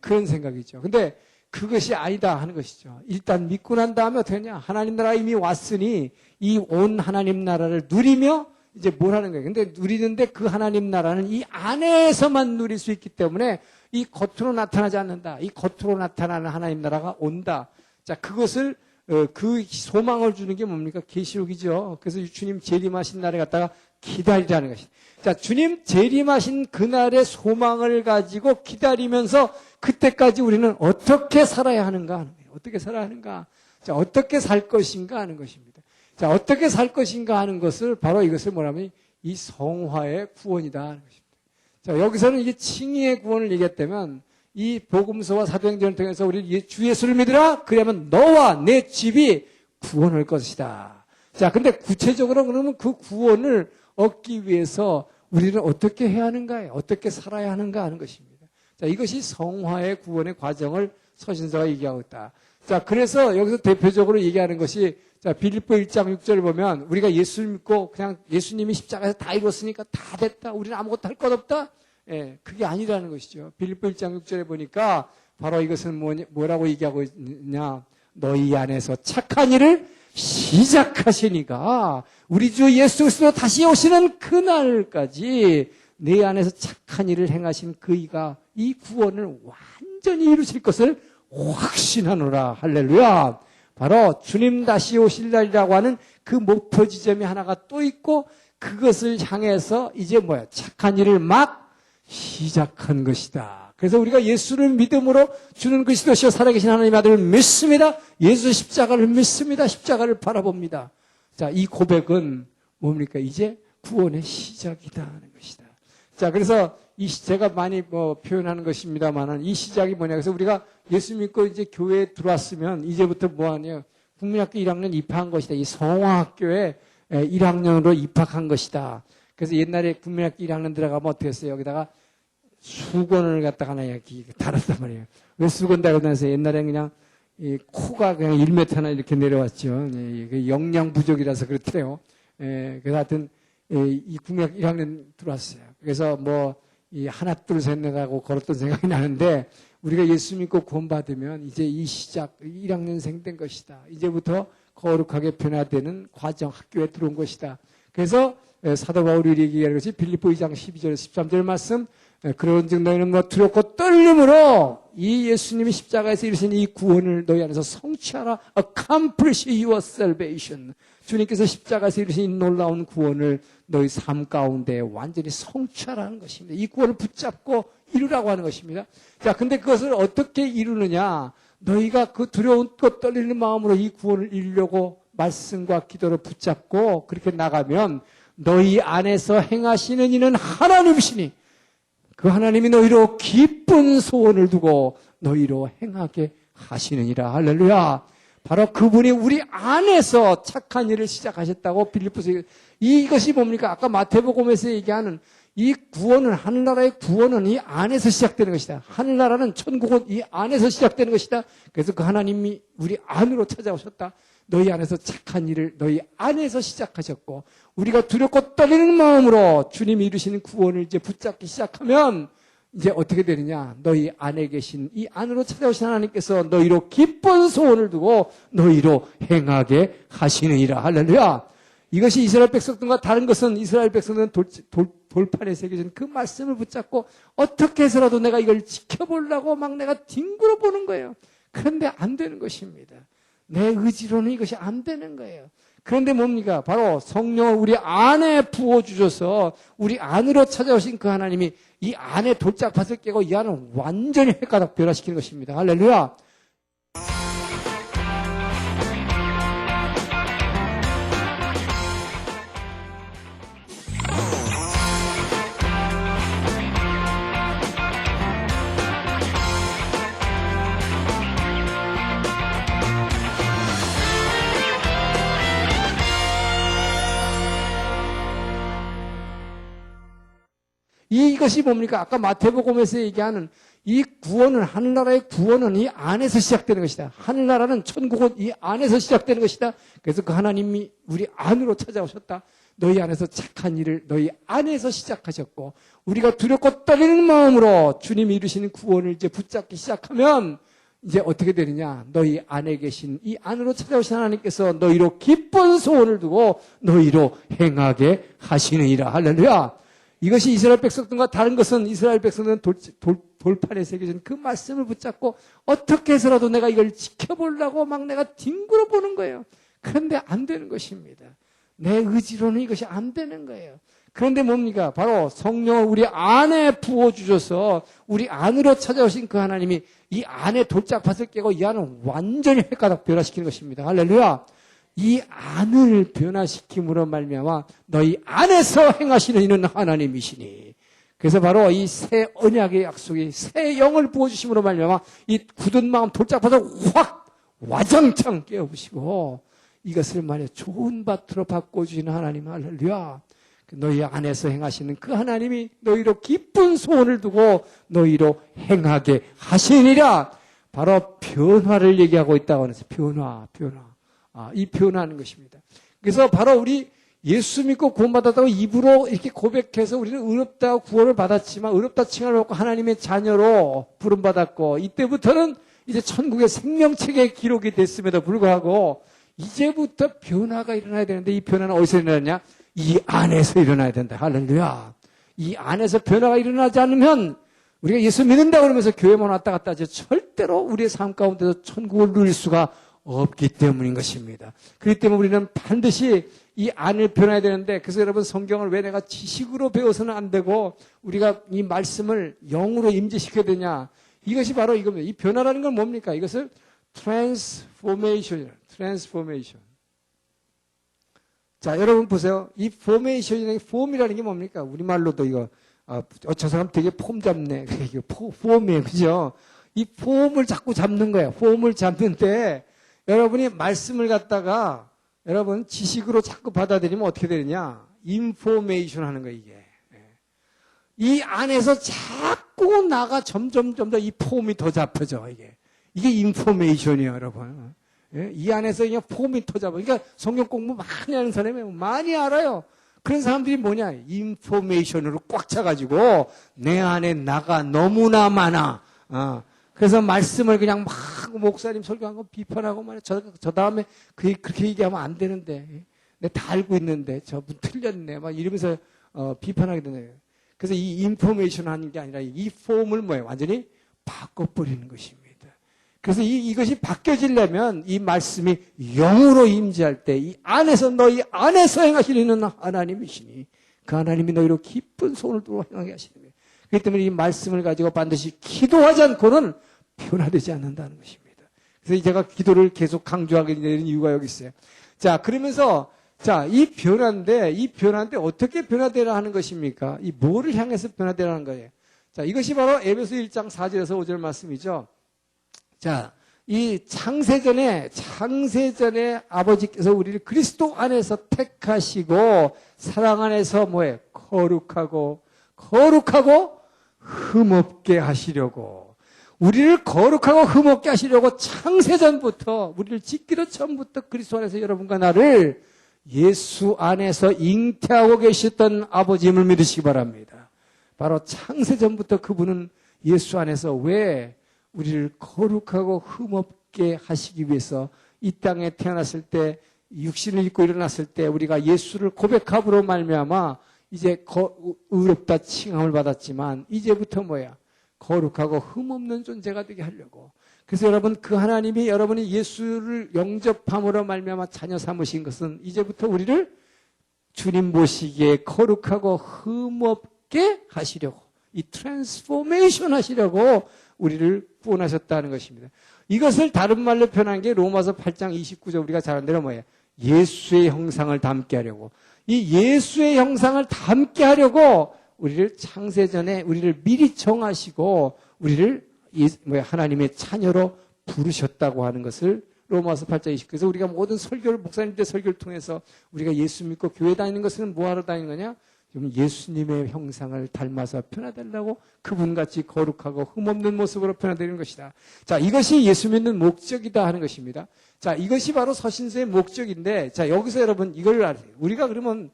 그런 생각이죠. 근데 그것이 아니다 하는 것이죠. 일단 믿고 난 다음에 어떻게 하냐? 하나님 나라가 이미 왔으니 이 온 하나님 나라를 누리며 이제 뭘 하는 거예요. 근데 누리는데 그 하나님 나라는 이 안에서만 누릴 수 있기 때문에 이 겉으로 나타나지 않는다. 이 겉으로 나타나는 하나님 나라가 온다. 자, 그것을 그 소망을 주는 게 뭡니까? 계시록이죠. 그래서 주님 재림하신 날에 갖다가 기다리라는 것이다. 자, 주님 재림하신 그날의 소망을 가지고 기다리면서 그때까지 우리는 어떻게 살아야 하는가 하는 거예요. 어떻게 살아야 하는가? 자, 어떻게 살 것인가 하는 것입니다. 자, 어떻게 살 것인가 하는 것을 바로 이것을 뭐라면 이 성화의 구원이다 하는 것입니다. 자, 여기서는 이게 칭의의 구원을 얘기했다면 이 복음서와 사도행전을 통해서 우리 주 예수를 믿으라. 그러면 너와 내 집이 구원할 것이다. 자, 근데 구체적으로 그러면 그 구원을 얻기 위해서 우리는 어떻게 해야 하는가요? 어떻게 살아야 하는가 하는 것입니다. 자, 이것이 성화의 구원의 과정을 서신서가 얘기하고 있다. 자, 그래서 여기서 대표적으로 얘기하는 것이 자, 빌립보 1장 6절을 보면 우리가 예수를 믿고 그냥 예수님이 십자가에서 다 이뤘으니까 다 됐다. 우리는 아무것도 할 것 없다. 예, 그게 아니라는 것이죠. 빌립보 1장 6절에 보니까 바로 이것은 뭐라고 얘기하고 있느냐. 너희 안에서 착한 일을 시작하시니까 우리 주 예수 그리스도 다시 오시는 그날까지 내 안에서 착한 일을 행하신 그이가 이 구원을 완전히 이루실 것을 확신하노라. 할렐루야. 바로 주님 다시 오실 날이라고 하는 그 목표 지점이 하나가 또 있고 그것을 향해서 이제 뭐야? 착한 일을 막 시작한 것이다. 그래서 우리가 예수를 믿음으로 주는 그리스도시요 살아계신 하나님의 아들을 믿습니다. 예수 십자가를 믿습니다. 십자가를 바라봅니다. 자, 이 고백은 뭡니까? 이제 구원의 시작이다 하는 것이다. 자, 그래서 제가 많이 표현하는 것입니다만은 이 시작이 뭐냐. 그래서 우리가 예수 믿고 이제 교회에 들어왔으면 이제부터 뭐하냐. 국민학교 1학년 입학한 것이다. 이 성화학교에 1학년으로 입학한 것이다. 그래서 옛날에 국민학교 1학년 들어가면 어떻게 했어요? 여기다가 수건을 갖다가 하나 이렇게 달았단 말이에요. 왜 수건 달고 다녀서 옛날에 그냥 이 코가 그냥 1m나 이렇게 내려왔죠. 예, 영양 부족이라서 그렇대요. 예, 그래서 하여튼 이 국민학교 1학년 들어왔어요. 그래서 이 하나 둘 셋 넷 하고 걸었던 생각이 나는데 우리가 예수 믿고 구원받으면 이제 이 시작 1학년생 된 것이다. 이제부터 거룩하게 변화되는 과정 학교에 들어온 것이다. 그래서 사도 바울이 얘기하는 것이 빌립보 2장 12절 13절 말씀 그런즉 너희는 두렵고 떨림으로 이 예수님이 십자가에서 이루신 이 구원을 너희 안에서 성취하라. Accomplish your salvation. 주님께서 십자가에서 이루신 이 놀라운 구원을 너희 삶 가운데 완전히 성취하라는 것입니다. 이 구원을 붙잡고 이루라고 하는 것입니다. 자, 근데 그것을 어떻게 이루느냐? 너희가 그 두려운 것 떨리는 마음으로 이 구원을 이루려고 말씀과 기도를 붙잡고 그렇게 나가면 너희 안에서 행하시는 이는 하나님이시니 그 하나님이 너희로 기쁜 소원을 두고 너희로 행하게 하시느니라. 할렐루야. 바로 그분이 우리 안에서 착한 일을 시작하셨다고 빌립보서 이것이 뭡니까? 아까 마태복음에서 얘기하는 이 구원은 하늘나라의 구원은 이 안에서 시작되는 것이다. 하늘나라는 천국은 이 안에서 시작되는 것이다. 그래서 그 하나님이 우리 안으로 찾아오셨다. 너희 안에서 착한 일을 너희 안에서 시작하셨고 우리가 두렵고 떨리는 마음으로 주님이 이루시는 구원을 이제 붙잡기 시작하면 이제 어떻게 되느냐. 너희 안에 계신 이 안으로 찾아오신 하나님께서 너희로 기쁜 소원을 두고 너희로 행하게 하시느니라. 할렐루야. 이것이 이스라엘 백성들과 다른 것은 이스라엘 백성들은 돌판에 새겨진 그 말씀을 붙잡고 어떻게 해서라도 내가 이걸 지켜보려고 막 내가 뒹굴어 보는 거예요. 그런데 안 되는 것입니다. 내 의지로는 이것이 안 되는 거예요. 그런데 뭡니까? 바로 성령을 우리 안에 부어주셔서 우리 안으로 찾아오신 그 하나님이 이 안에 돌짝밭을 깨고 이 안을 완전히 헷가닥 변화시키는 것입니다. 할렐루야. 이것이 뭡니까? 아까 마태복음에서 얘기하는 이 구원은 하늘나라의 구원은 이 안에서 시작되는 것이다. 하늘나라는 천국은 이 안에서 시작되는 것이다. 그래서 그 하나님이 우리 안으로 찾아오셨다. 너희 안에서 착한 일을 너희 안에서 시작하셨고 우리가 두렵고 떨리는 마음으로 주님이 이루시는 구원을 이제 붙잡기 시작하면 이제 어떻게 되느냐. 너희 안에 계신 이 안으로 찾아오신 하나님께서 너희로 기쁜 소원을 두고 너희로 행하게 하시느니라. 할렐루야. 이것이 이스라엘 백성들과 다른 것은 이스라엘 백성들은 돌판에 새겨진 그 말씀을 붙잡고 어떻게 해서라도 내가 이걸 지켜보려고 막 내가 뒹굴어 보는 거예요. 그런데 안 되는 것입니다. 내 의지로는 이것이 안 되는 거예요. 그런데 뭡니까? 바로 성령을 우리 안에 부어주셔서 우리 안으로 찾아오신 그 하나님이 이 안에 돌짝밭을 깨고 이 안을 완전히 헷가닥 변화시키는 것입니다. 할렐루야. 이 안을 변화시킴으로 말미암아 너희 안에서 행하시는 이는 하나님이시니. 그래서 바로 이 새 언약의 약속이 새 영을 부어주심으로 말미암아 이 굳은 마음 돌짝밭을 확 와장창 깨우시고 이것을 말이야 좋은 밭으로 바꿔주시는 하나님. 할렐루야. 너희 안에서 행하시는 그 하나님이 너희로 기쁜 소원을 두고 너희로 행하게 하시니라. 바로 변화를 얘기하고 있다고 하면서 변화. 이 변화하는 것입니다. 그래서 바로 우리 예수 믿고 구원받았다고 입으로 이렇게 고백해서 우리는 의롭다고 구원을 받았지만 의롭다 칭함을 받고 하나님의 자녀로 부름받았고 이때부터는 이제 천국의 생명책에 기록이 됐음에도 불구하고 이제부터 변화가 일어나야 되는데 이 변화는 어디서 일어나냐? 이 안에서 일어나야 된다. 할렐루야. 이 안에서 변화가 일어나지 않으면 우리가 예수 믿는다 그러면서 교회만 왔다 갔다 하지 절대로 우리의 삶 가운데서 천국을 누릴 수가 없기 때문인 것입니다. 그렇기 때문에 우리는 반드시 이 안을 변해야 되는데 그래서 여러분 성경을 왜 내가 지식으로 배워서는 안 되고 우리가 이 말씀을 영으로 임재시켜야 되냐. 이것이 바로 이겁니다. 이 변화라는 건 뭡니까? 이것을 트랜스포메이션이에요. 트랜스포메이션. 자, 여러분 보세요. 이 포메이션이라는 폼이라는 게 뭡니까? 우리말로도 이거, 저 사람 되게 폼 잡네. 이게 폼이에요. 그죠? 이 폼을 자꾸 잡는 거예요. 폼을 잡는데, 여러분이 말씀을 갖다가, 여러분 지식으로 자꾸 받아들이면 어떻게 되느냐? 인포메이션 하는 거예요, 이게. 이 안에서 자꾸 나가 점점 이 폼이 더 잡혀져, 이게. 이게 인포메이션이에요, 여러분. 이 안에서 그냥 폼이 터져. 그러니까 성경 공부 많이 하는 사람이 많이 알아요. 그런 사람들이 뭐냐? 인포메이션으로 꽉 차가지고 내 안에 나가 너무나 많아. 그래서 말씀을 그냥 막 목사님 설교한 거 비판하고 말이야. 저 다음에 그렇게 얘기하면 안 되는데. 내가 다 알고 있는데 저분 틀렸네. 막 이러면서 비판하게 되네요. 그래서 이 인포메이션 하는 게 아니라 이 폼을 뭐예요? 완전히 바꿔버리는 것입니다. 그래서 이것이 바뀌어지려면 이 말씀이 영으로 임재할 때 이 안에서 너희 안에서 행하시는 하나님이시니 그 하나님이 너희로 기쁜 소원을 두고 행하게 하시는 거예요. 그렇기 때문에 이 말씀을 가지고 반드시 기도하지 않고는 변화되지 않는다는 것입니다. 그래서 제가 기도를 계속 강조하게 되는 이유가 여기 있어요. 자, 그러면서 이 변화인데 어떻게 변화되라 하는 것입니까? 이 뭐를 향해서 변화되라는 거예요. 자, 이것이 바로 에베소 1장 4절에서 5절 말씀이죠. 자, 이 창세전에 아버지께서 우리를 그리스도 안에서 택하시고 사랑 안에서 뭐예요? 거룩하고 흠없게 하시려고 우리를 거룩하고 흠없게 하시려고 창세전부터 우리를 짓기도 전부터 그리스도 안에서 여러분과 나를 예수 안에서 잉태하고 계셨던 아버지임을 믿으시기 바랍니다. 바로 창세전부터 그분은 예수 안에서 왜 우리를 거룩하고 흠없게 하시기 위해서 이 땅에 태어났을 때 육신을 입고 일어났을 때 우리가 예수를 고백함으로 말미암아 이제 의롭다 칭함을 받았지만 이제부터 뭐야? 거룩하고 흠없는 존재가 되게 하려고. 그래서 여러분 그 하나님이 여러분이 예수를 영접함으로 말미암아 자녀 삼으신 것은 이제부터 우리를 주님 보시기에 거룩하고 흠없게 하시려고 이 트랜스포메이션 하시려고 우리를 구원하셨다는 것입니다. 이것을 다른 말로 표현한 게 로마서 8장 29절 우리가 잘 아는 대로 뭐예요? 예수의 형상을 담게 하려고. 이 예수의 형상을 담게 하려고 우리를 창세전에 우리를 미리 정하시고 우리를 하나님의 자녀로 부르셨다고 하는 것을 로마서 8장 29절. 그래서 우리가 모든 설교를 목사님들 설교를 통해서 우리가 예수 믿고 교회 다니는 것은 뭐하러 다니는 거냐? 예수님의 형상을 닮아서 변화되려고 그분같이 거룩하고 흠없는 모습으로 변화되는 것이다. 자, 이것이 예수 믿는 목적이다 하는 것입니다. 자, 이것이 바로 서신서의 목적인데, 자, 여기서 여러분 이걸 아세요. 우리가 그러면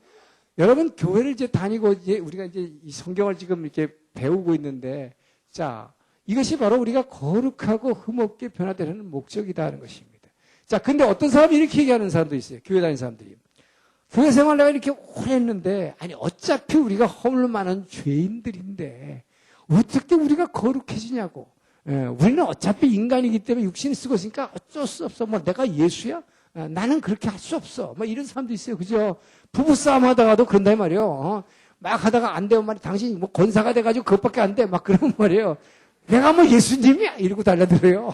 여러분 교회를 이제 다니고 이제 우리가 이제 이 성경을 지금 이렇게 배우고 있는데, 자, 이것이 바로 우리가 거룩하고 흠없게 변화되는 목적이다 하는 것입니다. 자, 근데 어떤 사람이 이렇게 얘기하는 사람도 있어요. 교회 다니는 사람들이. 교회 생활 내가 이렇게 오래 했는데, 아니, 어차피 우리가 허물 많은 죄인들인데, 어떻게 우리가 거룩해지냐고. 예, 우리는 어차피 인간이기 때문에 육신을 쓰고 있으니까 어쩔 수 없어. 뭐 내가 예수야? 나는 그렇게 할 수 없어. 뭐 이런 사람도 있어요. 그죠? 부부싸움 하다가도 그런다 말이에요. 막 하다가 안 되면 말이야. 당신이 뭐 권사가 돼가지고 그것밖에 안 돼. 막 그런 말이에요. 내가 뭐 예수님이야? 이러고 달려들어요.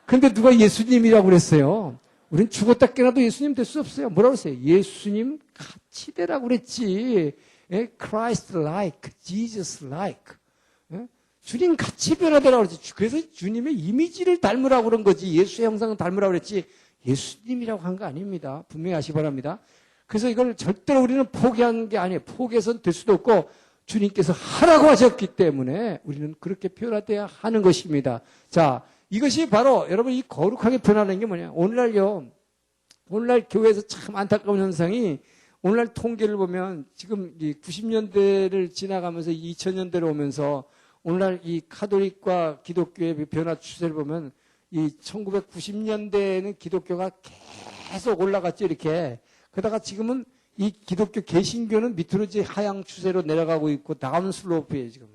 근데 누가 예수님이라고 그랬어요? 우린 죽었다 깨어나도 예수님 될 수 없어요. 뭐라고 그랬어요? 예수님 같이 되라고 그랬지. 예? Christ like, Jesus like. 예? 주님 같이 변화되라고 그랬지. 그래서 주님의 이미지를 닮으라고 그런 거지. 예수의 형상을 닮으라고 그랬지. 예수님이라고 한 거 아닙니다. 분명히 아시기 바랍니다. 그래서 이걸 절대로 우리는 포기한 게 아니에요. 포기해서는 될 수도 없고 주님께서 하라고 하셨기 때문에 우리는 그렇게 변화돼야 하는 것입니다. 자, 이것이 바로 여러분 이 거룩하게 변화하는 게 뭐냐. 오늘날요. 오늘날 교회에서 참 안타까운 현상이 오늘날 통계를 보면 지금 90년대를 지나가면서 2000년대로 오면서 오늘날 이 카톨릭과 기독교의 변화 추세를 보면 이 1990년대에는 기독교가 계속 올라갔죠, 이렇게. 그러다가 지금은 이 기독교 개신교는 밑으로 이제 하향 추세로 내려가고 있고 다운 슬로프예요, 지금.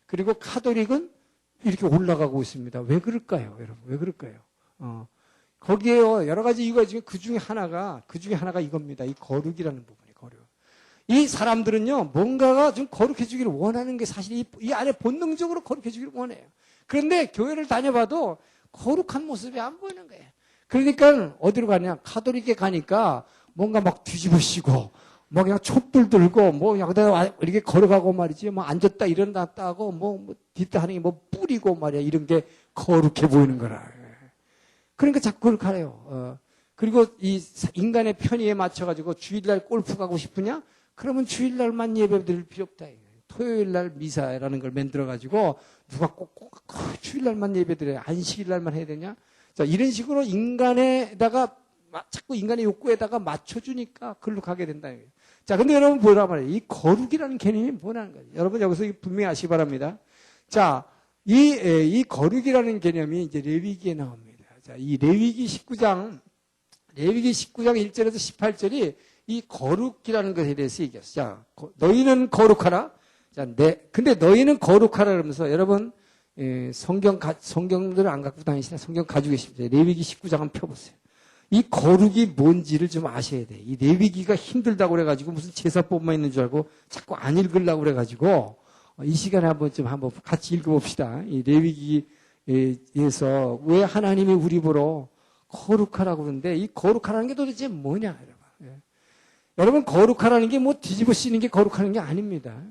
그리고 카톨릭은 이렇게 올라가고 있습니다. 왜 그럴까요, 여러분? 왜 그럴까요? 거기에요, 여러 가지 이유가 있지만 그 중에 하나가 이겁니다. 이 거룩이라는 부분이에요, 거룩. 이 사람들은요, 뭔가가 좀 거룩해지기를 원하는 게 사실 이 안에 본능적으로 거룩해지기를 원해요. 그런데 교회를 다녀봐도 거룩한 모습이 안 보이는 거예요. 그러니까 어디로 가냐? 카톨릭에 가니까 뭔가 막 뒤집으시고, 뭐 그냥 촛불 들고, 뭐 여기다 이렇게 걸어가고 말이지, 뭐 앉았다 일어났다 하고, 뭐 뒷다 하는 게 뭐 뿌리고 말이야. 이런 게 거룩해 보이는 거라. 그러니까 자꾸 그렇게 하래요. 그리고 이 인간의 편의에 맞춰가지고 주일날 골프 가고 싶으냐? 그러면 주일날만 예배 드릴 필요 없다. 토요일날 미사라는 걸 만들어가지고 누가 꼭 주일날만 예배 드려야 안식일날만 해야 되냐? 자, 이런 식으로 인간에다가 자꾸 인간의 욕구에다가 맞춰주니까 글로 가게 된다. 자, 근데 여러분 뭐라 말이에요? 이 거룩이라는 개념이 뭐라는 거예요? 여러분 여기서 분명히 아시기 바랍니다. 자, 이 거룩이라는 개념이 이제 레위기에 나옵니다. 자, 이 레위기 19장 1절에서 18절이 이 거룩이라는 것에 대해서 얘기했어요. 자, 너희는 거룩하라. 자, 근데 너희는 거룩하라 그러면서 여러분, 성경들을 안 갖고 다니시나 성경 가지고 계십니다. 레위기 19장 한번 펴보세요. 이 거룩이 뭔지를 좀 아셔야 돼. 이 레위기가 힘들다고 그래가지고 무슨 제사법만 있는 줄 알고 자꾸 안 읽으려고 그래가지고 이 시간에 한번 같이 읽어봅시다. 이 레위기에서 왜 하나님이 우리 보러 거룩하라고 그러는데 이 거룩하라는 게 도대체 뭐냐, 여러분. 여러분, 거룩하라는 게 뭐 뒤집어 쓰는 게 거룩하는 게 아닙니다.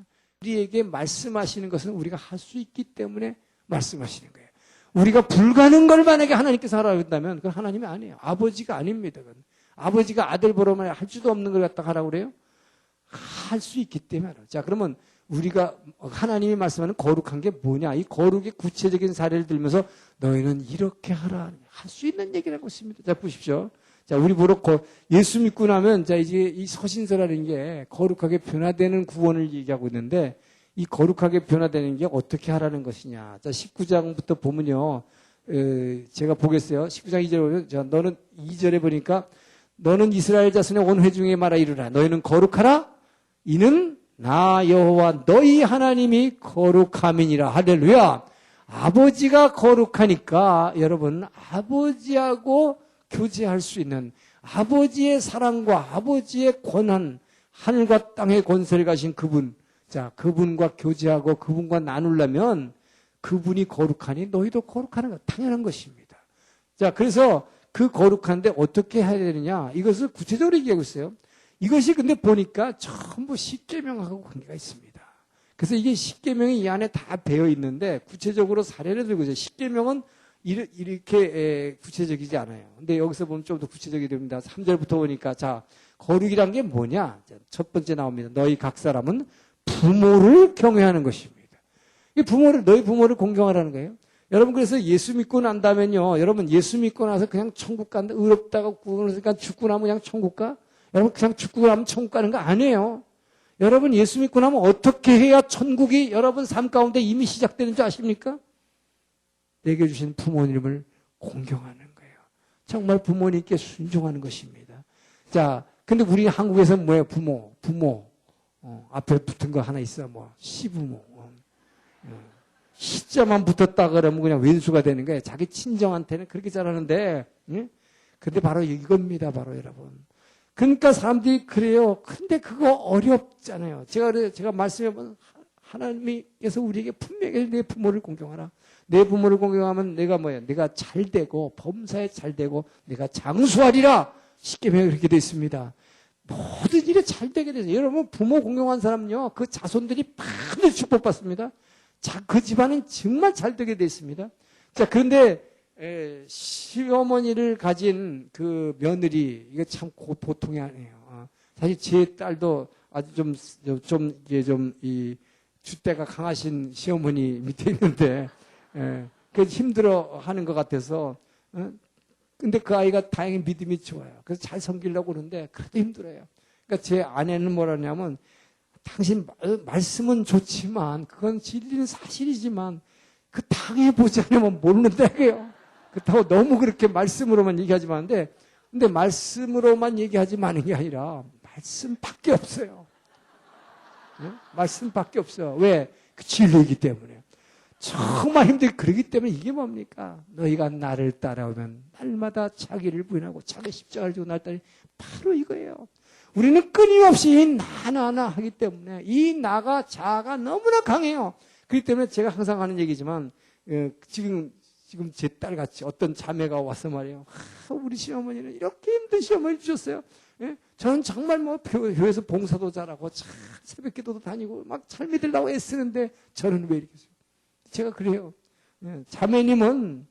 우리에게 말씀하시는 것은 우리가 할 수 있기 때문에 말씀하시는 거예요. 우리가 불가능한 걸 만약에 하나님께서 하라고 한다면 그건 하나님이 아니에요. 아버지가 아닙니다. 그건. 아버지가 아들 보러만 할 수도 없는 걸 갖다가 하라고 그래요? 할 수 있기 때문에. 자, 그러면 우리가 하나님이 말씀하는 거룩한 게 뭐냐? 이 거룩의 구체적인 사례를 들면서 너희는 이렇게 하라. 할 수 있는 얘기라고 있습니다. 자, 보십시오. 자, 우리 보러 예수 믿고 나면 자, 이제 이 서신서라는 게 거룩하게 변화되는 구원을 얘기하고 있는데 이 거룩하게 변화되는 게 어떻게 하라는 것이냐. 자, 19장부터 보면요. 제가 보겠어요. 19장 2절에 보면, 자, 너는 2절에 보니까 너는 이스라엘 자손의 온 회중에 말하 이르라. 너희는 거룩하라. 이는 나 여호와 너희 하나님이 거룩함이니라. 할렐루야. 아버지가 거룩하니까 여러분 아버지하고 교제할 수 있는 아버지의 사랑과 아버지의 권한, 하늘과 땅의 권세를 가신 그분, 자, 그분과 교제하고 그분과 나누려면 그분이 거룩하니 너희도 거룩하는 것, 당연한 것입니다. 자, 그래서 그 거룩한데 어떻게 해야 되느냐, 이것을 구체적으로 얘기하고 있어요. 이것이 근데 보니까 전부 십계명하고 관계가 있습니다. 그래서 이게 십계명이 이 안에 다 배어 있는데 구체적으로 사례를 들고 있어요. 십계명은 이렇게 구체적이지 않아요. 근데 여기서 보면 좀 더 구체적이 됩니다. 3절부터 보니까 자, 거룩이란 게 뭐냐? 자, 첫 번째 나옵니다. 너희 각 사람은 부모를 경외하는 것입니다. 이 너희 부모를 공경하라는 거예요. 여러분, 그래서 예수 믿고 난다면요. 여러분, 예수 믿고 나서 그냥 천국 간다. 의롭다고 구원했으니까 죽고 나면 그냥 천국 가? 여러분, 그냥 죽고 나면 천국 가는 거 아니에요. 여러분, 예수 믿고 나면 어떻게 해야 천국이 여러분 삶 가운데 이미 시작되는 줄 아십니까? 내게 주신 부모님을 공경하는 거예요. 정말 부모님께 순종하는 것입니다. 자, 근데 우리 한국에서는 뭐예요? 부모. 앞에 붙은 거 하나 있어. 뭐 시부모. 시자만 붙었다 그러면 그냥 왼수가 되는 거예요. 자기 친정한테는 그렇게 잘하는데, 예? 근데 바로 이겁니다, 바로 여러분. 그러니까 사람들이 그래요. 근데 그거 어렵잖아요. 제가 말씀해보면 하나님께서 우리에게 분명히 내 부모를 공경하라. 내 부모를 공경하면 내가 뭐야? 내가 잘 되고, 범사에 잘 되고, 내가 장수하리라. 쉽게 말해 그렇게 되어 있습니다. 모든 일에 잘 되게 되죠. 여러분, 부모 공경한 사람요, 그 자손들이 반드시 축복받습니다. 자, 그 집안은 정말 잘 되게 되어 있습니다. 자, 그런데, 시어머니를 가진 그 며느리, 이게 참 보통이 아니에요. 사실 제 딸도 아주 줏대가 강하신 시어머니 밑에 있는데, 그 힘들어 하는 것 같아서, 근데 그 아이가 다행히 믿음이 좋아요. 그래서 잘 섬기려고 그러는데, 그래도 힘들어요. 그러니까 제 아내는 뭐라냐면, 당신 말씀은 좋지만, 그건 진리는 사실이지만, 그 당해보지 않으면 모르는다고요. 그렇다고 너무 그렇게 말씀으로만 얘기하지 마는데, 근데 말씀으로만 얘기하지 마는 게 아니라, 말씀밖에 없어요. 네? 말씀밖에 없어요. 왜? 그 진리이기 때문에. 정말 힘들게 그러기 때문에 이게 뭡니까? 너희가 나를 따라오면 날마다 자기를 부인하고 자기 십자가를 지고 날 따르니 바로 이거예요. 우리는 끊임없이 나나나 하기 때문에 이 나가 자아가 너무나 강해요. 그렇기 때문에 제가 항상 하는 얘기지만 지금 제 딸같이 어떤 자매가 와서 말이에요. 우리 시어머니는 이렇게 힘든 시어머니를 주셨어요. 예? 저는 정말 뭐 교회에서 봉사도 잘하고 참 새벽 기도도 다니고 막 잘 믿으려고 애쓰는데 저는 왜 이렇게 제가 그래요. 예, 자매님은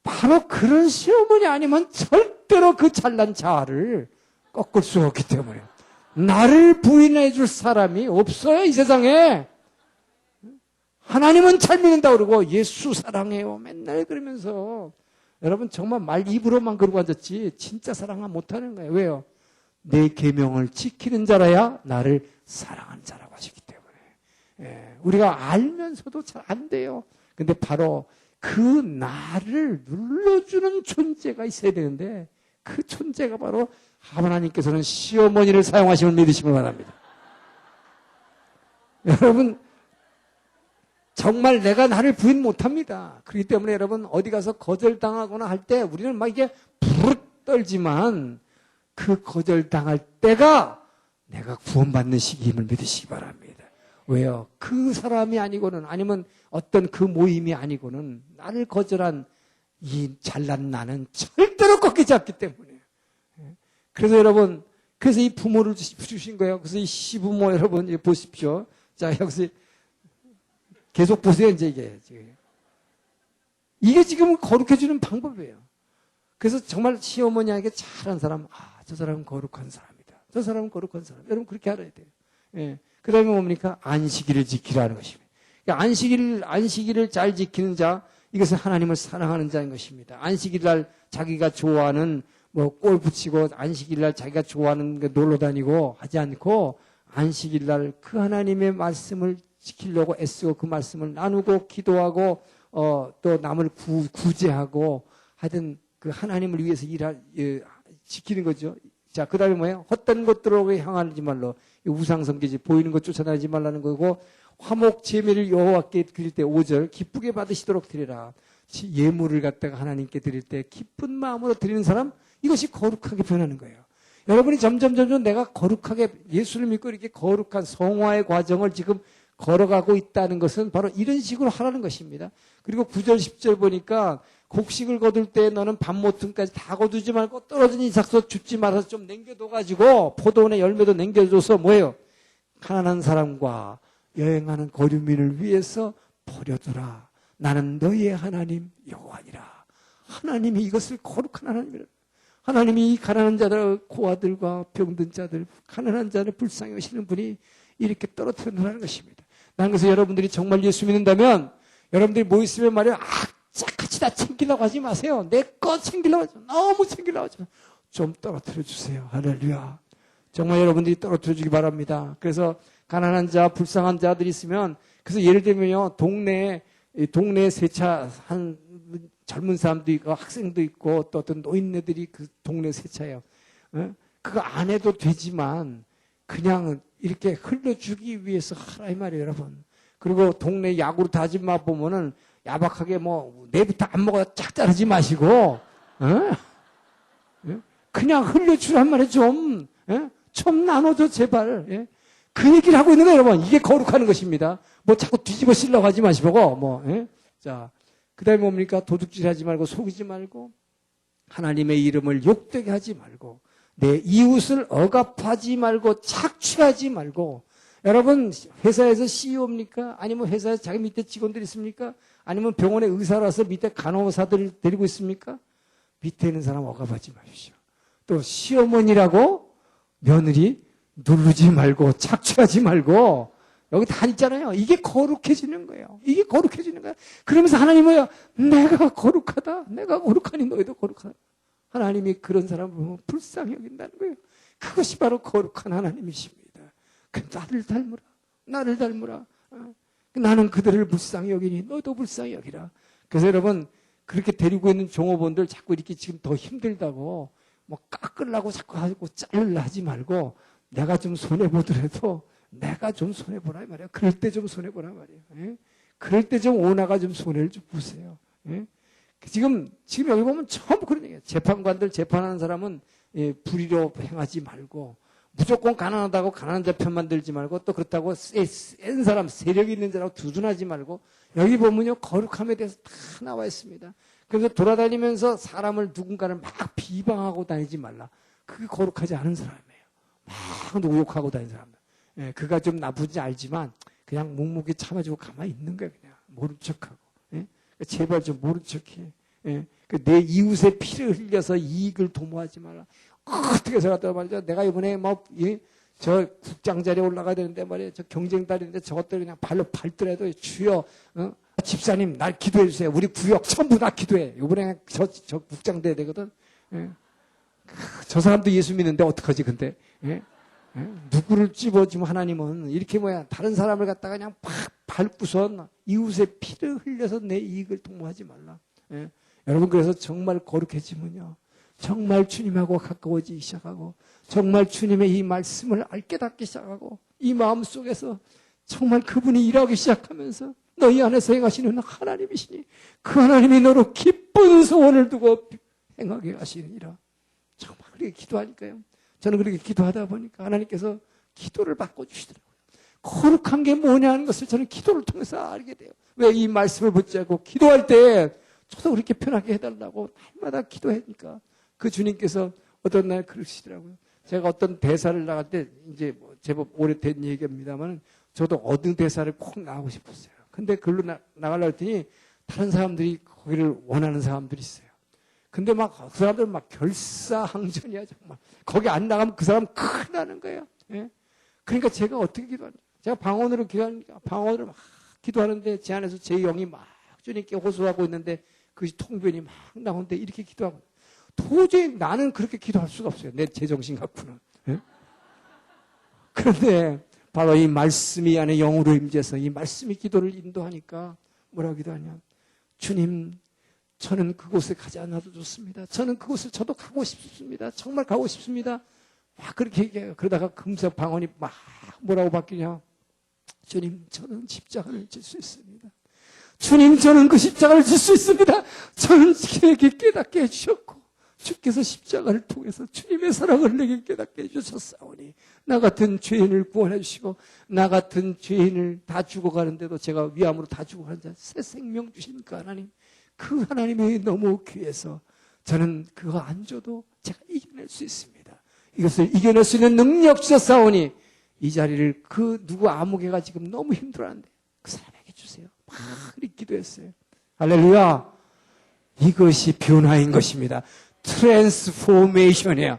바로 그런 시어머니 아니면 절대로 그 잘난 자아를 꺾을 수 없기 때문에 나를 부인해 줄 사람이 없어요, 이 세상에. 하나님은 잘 믿는다고 그러고 예수 사랑해요. 맨날 그러면서 여러분 정말 말 입으로만 그러고 앉았지 진짜 사랑은 못하는 거예요. 왜요? 내 계명을 지키는 자라야 나를 사랑하는 자라고 하시기 때문에. 예, 우리가 알면서도 잘 안 돼요. 근데 바로 그 나를 눌러주는 존재가 있어야 되는데 그 존재가 바로 하나님께서는 시어머니를 사용하심을 믿으시길 바랍니다. 여러분 정말 내가 나를 부인 못합니다. 그렇기 때문에 여러분 어디 가서 거절당하거나 할 때 우리는 막 이게 부르르 떨지만 그 거절당할 때가 내가 구원받는 시기임을 믿으시기 바랍니다. 왜요? 그 사람이 아니고는 아니면 어떤 그 모임이 아니고는 나를 거절한 이 잘난 나는 절대로 꺾이지 않기 때문에. 그래서 여러분 그래서 이 부모를 주신 거예요. 그래서 이 시부모 여러분 보십시오. 자 여기서 계속 보세요. 이제 이게 지금 거룩해지는 방법이에요. 그래서 정말 시어머니에게 잘한 사람, 저 사람은 거룩한 사람이다. 저 사람은 거룩한 사람. 여러분 그렇게 알아야 돼요. 예. 그 다음에 뭡니까? 안식일을 지키라는 것입니다. 그러니까 안식일을 잘 지키는 자, 이것은 하나님을 사랑하는 자인 것입니다. 안식일 날 자기가 좋아하는 골 붙이고 안식일 날 자기가 좋아하는 거 놀러 다니고 하지 않고 안식일 날 그 하나님의 말씀을 지키려고 애쓰고 그 말씀을 나누고 기도하고 또 남을 구제하고 하여튼 그 하나님을 위해서 지키는 거죠. 자, 그 다음에 뭐예요? 헛된 것들로 향하지 말라. 우상성기지 보이는 것 쫓아다니지 말라는 거고 화목 제매를 여호와께 드릴 때 5절 기쁘게 받으시도록 드리라. 예물을 갖다가 하나님께 드릴 때 기쁜 마음으로 드리는 사람 이것이 거룩하게 변하는 거예요. 여러분이 점점 내가 거룩하게 예수를 믿고 이렇게 거룩한 성화의 과정을 지금 걸어가고 있다는 것은 바로 이런 식으로 하라는 것입니다. 그리고 9절 10절 보니까 곡식을 거둘 때 너는 밤모퉁까지 다 거두지 말고 떨어진 이삭소 줍지 말아서 좀 남겨둬가지고 포도원의 열매도 남겨줘서 뭐예요? 가난한 사람과 여행하는 거류민을 위해서 버려두라. 나는 너희의 하나님 여호와니라. 하나님이 이것을 거룩한 하나님이라. 하나님이 이 가난한 자들, 고아들과 병든 자들, 가난한 자를 불쌍히 여시는 분이 이렇게 떨어뜨려 놓으라는 것입니다. 나는 그래서 여러분들이 정말 예수 믿는다면 여러분들이 뭐 있으면 말이에요. 악착같이 다 챙기려고 하지 마세요. 내 거 챙기려고 하지 마. 너무 챙기려고 하지 마. 좀 떨어뜨려 주세요. 할렐루야. 정말 여러분들이 떨어뜨려 주기 바랍니다. 그래서 가난한 자, 불쌍한 자들이 있으면 그래서 예를 들면요. 동네에 세차한 젊은 사람도 있고 학생도 있고 또 어떤 노인네들이 그 동네 세차예요. 그거 안 해도 되지만 그냥 이렇게 흘려주기 위해서 하라 이 말이에요, 여러분. 그리고 동네 야구르트 아줌마 보면은 야박하게 뭐 내부터 안 먹어 쫙 자르지 마시고, 그냥 흘려주란 말이에요, 좀. 좀 나눠줘, 제발. 예? 그 얘기를 하고 있는 거예요, 여러분. 이게 거룩하는 것입니다. 뭐 자꾸 뒤집어 쓰려고 하지 마시고, 뭐. 자, 그 다음에 뭡니까? 도둑질 하지 말고, 속이지 말고, 하나님의 이름을 욕되게 하지 말고, 내 이웃을 억압하지 말고, 착취하지 말고, 여러분, 회사에서 CEO입니까? 아니면 회사에서 자기 밑에 직원들 있습니까? 아니면 병원에 의사라서 밑에 간호사들 데리고 있습니까? 밑에 있는 사람 억압하지 마십시오. 또 시어머니라고 며느리 누르지 말고 착취하지 말고 여기 다 있잖아요. 이게 거룩해지는 거예요. 이게 거룩해지는 거예요. 그러면서 하나님은 내가 거룩하다. 내가 거룩하니 너희도 거룩하다. 하나님이 그런 사람을 보면 불쌍히 여긴다는 거예요. 그것이 바로 거룩한 하나님이십니다. 나를 닮으라. 나를 닮으라. 나는 그들을 불쌍히 여기니 너도 불쌍히 여기라. 그래서 여러분 그렇게 데리고 있는 종업원들 자꾸 이렇게 지금 더 힘들다고 뭐 깎으려고 자꾸 하고 자르려 하지 말고 내가 좀 손해보더라도 내가 좀 손해보라 말이야. 그럴 때 좀 손해보라 말이야. 예? 그럴 때 좀 오나가 좀 손해를 좀 보세요. 예? 지금 여기 보면 전부 그런 얘기예요. 재판관들 재판하는 사람은 불의로 행하지 말고 무조건 가난하다고 가난한 자 편만 들지 말고 또 그렇다고 센 사람 세력 있는 자라고 두둔하지 말고 여기 보면요 거룩함에 대해서 다 나와 있습니다. 그래서 돌아다니면서 사람을 누군가를 막 비방하고 다니지 말라. 그게 거룩하지 않은 사람이에요. 막 누구 욕하고 다니는 사람들. 예, 그가 좀 나쁜지 알지만 그냥 묵묵히 참아주고 가만히 있는 거야 그냥 모른 척하고. 예? 제발 좀 모른 척해. 예? 내 이웃의 피를 흘려서 이익을 도모하지 말라. 어떻게 생각하더라 말이죠. 내가 이번에 저 국장 자리에 올라가야 되는데 말이에요. 저 경쟁 달인데 저것들 그냥 발로 밟더라도 주여 집사님 날 기도해 주세요. 우리 구역 전부 다 기도해. 이번에 저 국장 돼야 되거든. 예? 저 사람도 예수 믿는데 어떡하지 근데. 예? 예? 누구를 찝어주면 하나님은 이렇게 다른 사람을 갖다가 그냥 팍 밟고선 이웃의 피를 흘려서 내 이익을 도모하지 말라. 예? 여러분 그래서 정말 거룩해지면요. 정말 주님하고 가까워지기 시작하고 정말 주님의 이 말씀을 깨닫기 시작하고 이 마음속에서 정말 그분이 일하기 시작하면서 너희 안에서 행하시는 하나님이시니 그 하나님이 너로 기쁜 소원을 두고 행하게 하시느니라. 정말 그렇게 기도하니까요. 저는 그렇게 기도하다 보니까 하나님께서 기도를 바꿔주시더라고요. 거룩한 게 뭐냐 하는 것을 저는 기도를 통해서 알게 돼요. 왜 이 말씀을 붙잡고 기도할 때 저도 그렇게 편하게 해달라고 날마다 기도하니까 그 주님께서 어떤 날 그러시더라고요. 제가 어떤 대사를 나갈 때 이제 제법 오래된 얘기입니다만 저도 어느 대사를 꼭 나가고 싶었어요. 근데 글로 나가려고 했더니 다른 사람들이 거기를 원하는 사람들이 있어요. 근데 막 그 사람들 막 결사항전이야 정말. 거기 안 나가면 그 사람 큰일 나는 거예요. 예? 그러니까 제가 어떻게 기도하냐. 제가 방언으로 기도하니까 방언으로 막 기도하는데 제 안에서 제 영이 막 주님께 호소하고 있는데 그것이 통변이 막 나오는데 이렇게 기도하고 도저히 나는 그렇게 기도할 수가 없어요. 내 제정신 갖고는. 예? 그런데 바로 이 말씀이 안에 영으로 임재해서 이 말씀이 기도를 인도하니까 뭐라고 기도하냐. 주님 저는 그곳에 가지 않아도 좋습니다. 저는 그곳을 저도 가고 싶습니다. 정말 가고 싶습니다. 막 그렇게 얘기해요. 그러다가 금세 방언이 막 뭐라고 바뀌냐. 주님 저는 십자가를 질 수 있습니다. 주님 저는 그 십자가를 질 수 있습니다. 저는 내게 깨닫게 해주셨고 주께서 십자가를 통해서 주님의 사랑을 내게 깨닫게 해주셨사오니 나 같은 죄인을 구원해 주시고 나 같은 죄인을 다 죽어가는데도 제가 위암으로 다 죽어가는 자 새 생명 주신 그 하나님 그 하나님이 너무 귀해서 저는 그거 안 줘도 제가 이겨낼 수 있습니다. 이것을 이겨낼 수 있는 능력 주셨사오니 이 자리를 그 누구 아무개가 지금 너무 힘들어하는데 그 사람에게 주세요. 막 이렇게 기도했어요. 할렐루야. 이것이 변화인 것입니다. 트랜스포메이션이에요.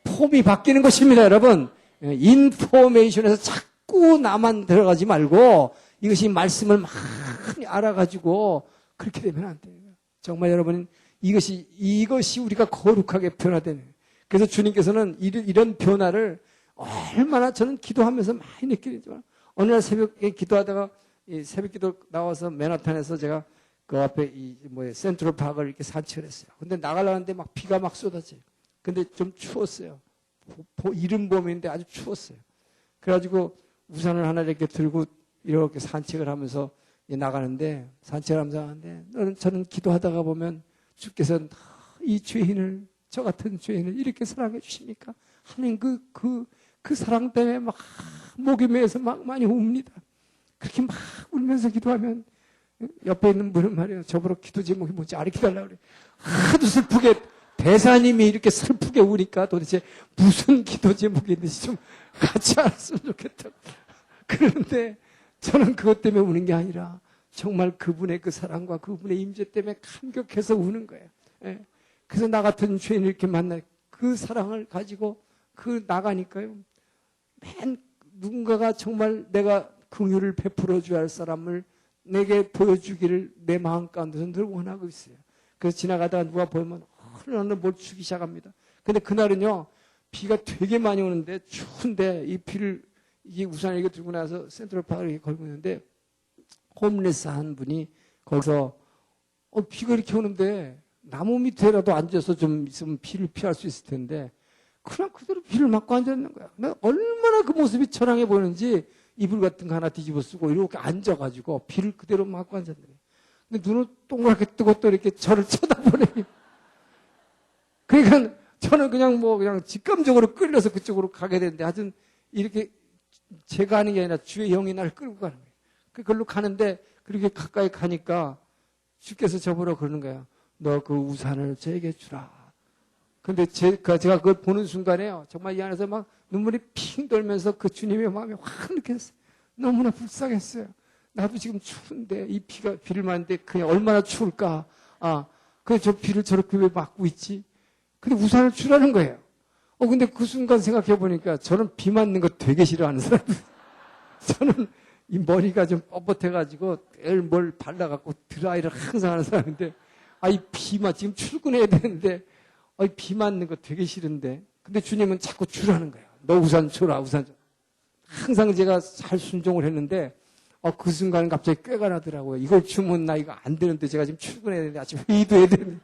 폼이 바뀌는 것입니다, 여러분. 인포메이션에서 자꾸 나만 들어가지 말고 이것이 말씀을 많이 알아가지고 그렇게 되면 안 돼요. 정말 여러분 이것이 우리가 거룩하게 변화되는. 그래서 주님께서는 이런 변화를 얼마나 저는 기도하면서 많이 느끼는지만 어느 날 새벽에 기도하다가 새벽 기도 나와서 맨하탄에서 제가 그 앞에 센트럴 파크를 이렇게 산책을 했어요. 근데 나가려는데 막 비가 막 쏟아져요. 근데 좀 추웠어요. 이른 봄인데 아주 추웠어요. 그래가지고 우산을 하나 이렇게 들고 이렇게 산책을 하면서 나가는데, 산책을 하면서 하는데, 저는 기도하다가 보면 주께서 이 죄인을, 저 같은 죄인을 이렇게 사랑해 주십니까? 하나님 그 사랑 때문에 막 목이 메어서 막 많이 웁니다. 그렇게 막 울면서 기도하면 옆에 있는 분은 말이에요. 저보러 기도 제목이 뭔지 알려달라고 그래. 하도 슬프게, 대사님이 이렇게 슬프게 우니까 도대체 무슨 기도 제목이 있는지 좀 같이 알았으면 좋겠다. 그런데 저는 그것 때문에 우는 게 아니라 정말 그분의 그 사랑과 그분의 임재 때문에 감격해서 우는 거예요. 예. 그래서 나 같은 죄인을 이렇게 만나 그 사랑을 가지고 나가니까요. 누군가가 정말 내가 긍휼을 베풀어 줘야 할 사람을 내게 보여주기를 내 마음 가운데서 늘 원하고 있어요. 그래서 지나가다가 누가 보면 어느 뭘 주기 시작합니다. 근데 그날은요, 비가 되게 많이 오는데 추운데 이게 우산을 이렇게 들고 나서 센트럴파크를 이렇게 걸고 있는데 홈레스 한 분이 거기서 비가 이렇게 오는데 나무 밑에라도 앉아서 좀 있으면 비를 피할 수 있을 텐데 그냥 그대로 비를 맞고 앉아있는 거야. 내가 얼마나 그 모습이 처량해 보이는지 이불 같은 거 하나 뒤집어 쓰고 이렇게 앉아가지고 비를 그대로 맞고 앉았네. 근데 눈을 동그랗게 뜨고 또 이렇게 저를 쳐다보네. 그러니까 저는 그냥 직감적으로 끌려서 그쪽으로 가게 되는데 하여튼 이렇게 제가 하는 게 아니라 주의 영이 나를 끌고 가는 거예요. 그걸로 가는데 그렇게 가까이 가니까 주께서 저보러 그러는 거야. 너 그 우산을 저에게 주라. 근데 제가 그걸 보는 순간에요. 정말 이 안에서 막 눈물이 핑 돌면서 그 주님의 마음이 확 느꼈어요. 너무나 불쌍했어요. 나도 지금 추운데 이 비를 맞는데 그냥 얼마나 추울까. 그래 저 비를 저렇게 왜 맞고 있지? 근데 우산을 주라는 거예요. 근데 그 순간 생각해 보니까 저는 비 맞는 거 되게 싫어하는 사람이에요. 저는 이 머리가 좀 뻣뻣해가지고 뭘 발라갖고 드라이를 항상 하는 사람인데 이 지금 출근해야 되는데 비 맞는 거 되게 싫은데 근데 주님은 자꾸 주라는 거예요. 너 우산 줘라, 우산 줘. 항상 제가 잘 순종을 했는데 그 순간 갑자기 꾀가 나더라고요. 이걸 주면 나 이거 안 되는데 제가 지금 출근해야 되는데 아침 회의도 해야 되는데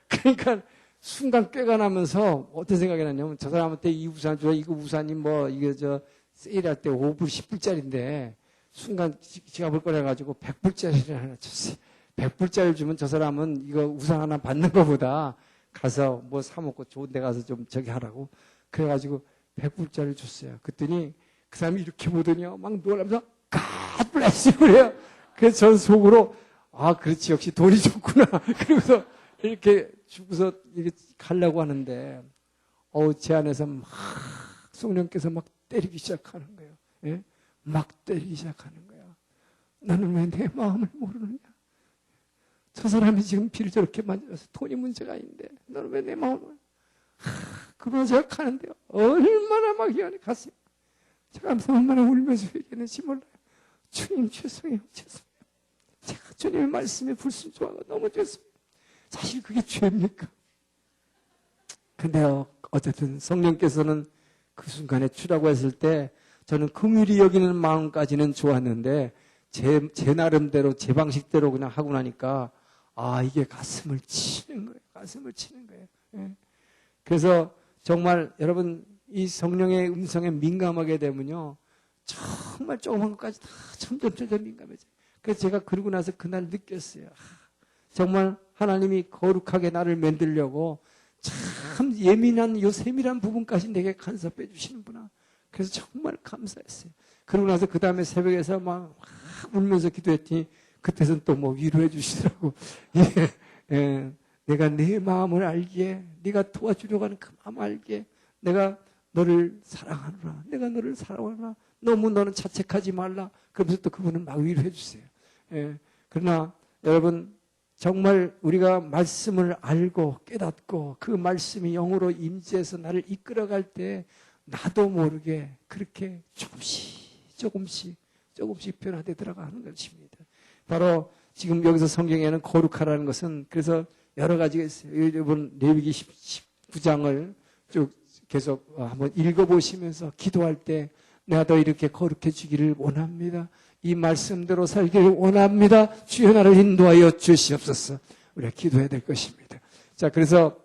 그러니까 순간 꾀가 나면서 어떤 생각이 났냐면 저 사람한테 이 우산 줘. 이거 우산이 이거 세일할 때 5불, 10불짜리인데 순간 지갑을 꺼내가지고 100불짜리를 하나 줬어요. 100불짜리를 주면 저 사람은 이거 우산 하나 받는 것보다 가서 사먹고 좋은 데 가서 좀 저기 하라고. 그래가지고 100불짜리를 줬어요. 그랬더니 그 사람이 이렇게 보더니요. 막 놀라면서 God bless you 그래요. 그래서 전 속으로 그렇지 역시 돈이 좋구나. 그러고서 이렇게 주고서 이렇게 가려고 하는데 제 안에서 막 성령께서 막 때리기 시작하는 거예요. 예? 막 때리기 시작하는 거야. 나는 왜 내 마음을 모르느냐? 저 사람이 지금 비를 저렇게 만들어서 돈이 문제가 아닌데 너는 왜 내 마음을 그러나 생각하는데요. 얼마나 막 희한해 가슴이. 제가 얼마나 울면서 얘기했는지 몰라요. 주님 죄송해요. 제가 주님의 말씀에 불순종하고 너무 죄송해요. 사실 그게 죄입니까? 근데요. 어쨌든 성령께서는 그 순간에 주라고 했을 때 저는 긍휼히 여기는 마음까지는 좋았는데 제 나름대로 제 방식대로 그냥 하고 나니까 이게 가슴을 치는 거예요. 가슴을 치는 거예요. 예. 그래서 정말 여러분 이 성령의 음성에 민감하게 되면요. 정말 조그만 것까지 다 점점 민감해져요. 그래서 제가 그러고 나서 그날 느꼈어요. 정말 하나님이 거룩하게 나를 만들려고 참 예민한 요 세밀한 부분까지 내게 간섭해 주시는구나. 그래서 정말 감사했어요. 그러고 나서 그 다음에 새벽에서 막 울면서 기도했더니 그때선 또 위로해 주시더라고. 내가 내 마음을 알기에 네가 도와주려고 하는 그 마음 알기에 내가 너를 사랑하노라. 내가 너를 사랑하노라. 너무 너는 자책하지 말라. 그러면서 또 그분은 막 위로해 주세요. 그러나 여러분 정말 우리가 말씀을 알고 깨닫고 그 말씀이 영으로 임재해서 나를 이끌어갈 때 나도 모르게 그렇게 조금씩 변화되어 들어가는 것입니다. 바로 지금 여기서 성경에는 거룩하라는 것은 그래서 여러 가지가 있어요. 여러분 레위기 19장을 쭉 계속 한번 읽어보시면서 기도할 때 나도 이렇게 거룩해지기를 원합니다. 이 말씀대로 살기를 원합니다. 주여 나를 인도하여 주시옵소서. 우리가 기도해야 될 것입니다. 자, 그래서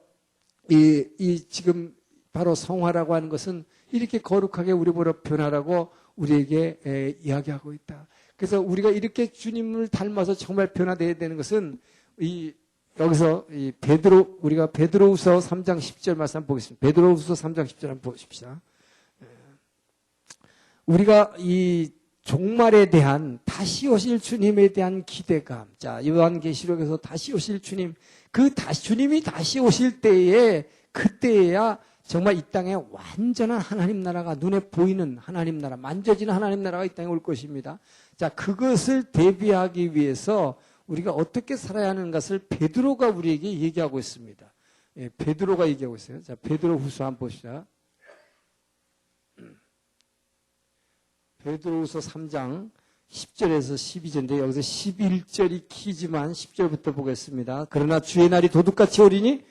이 지금 바로 성화라고 하는 것은 이렇게 거룩하게 우리 보러 변하라고 우리에게 이야기하고 있다. 그래서 우리가 이렇게 주님을 닮아서 정말 변화되어야 되는 것은 여기서 우리가 베드로후서 3장 10절 말씀 한번 보겠습니다. 베드로후서 3장 10절 한번 보십시다. 우리가 이 종말에 대한 다시 오실 주님에 대한 기대감. 자, 요한계시록에서 다시 오실 주님, 주님이 다시 오실 때에 그때야 정말 이 땅에 완전한 하나님 나라가 눈에 보이는 하나님 나라, 만져지는 하나님 나라가 이 땅에 올 것입니다. 자, 그것을 대비하기 위해서 우리가 어떻게 살아야 하는 것을 베드로가 우리에게 얘기하고 있습니다. 예, 베드로가 얘기하고 있어요. 자, 베드로후서 한번 보시죠. 베드로후서 3장 10절에서 12절인데 여기서 11절이 키지만 10절부터 보겠습니다. 그러나 주의 날이 도둑같이 오리니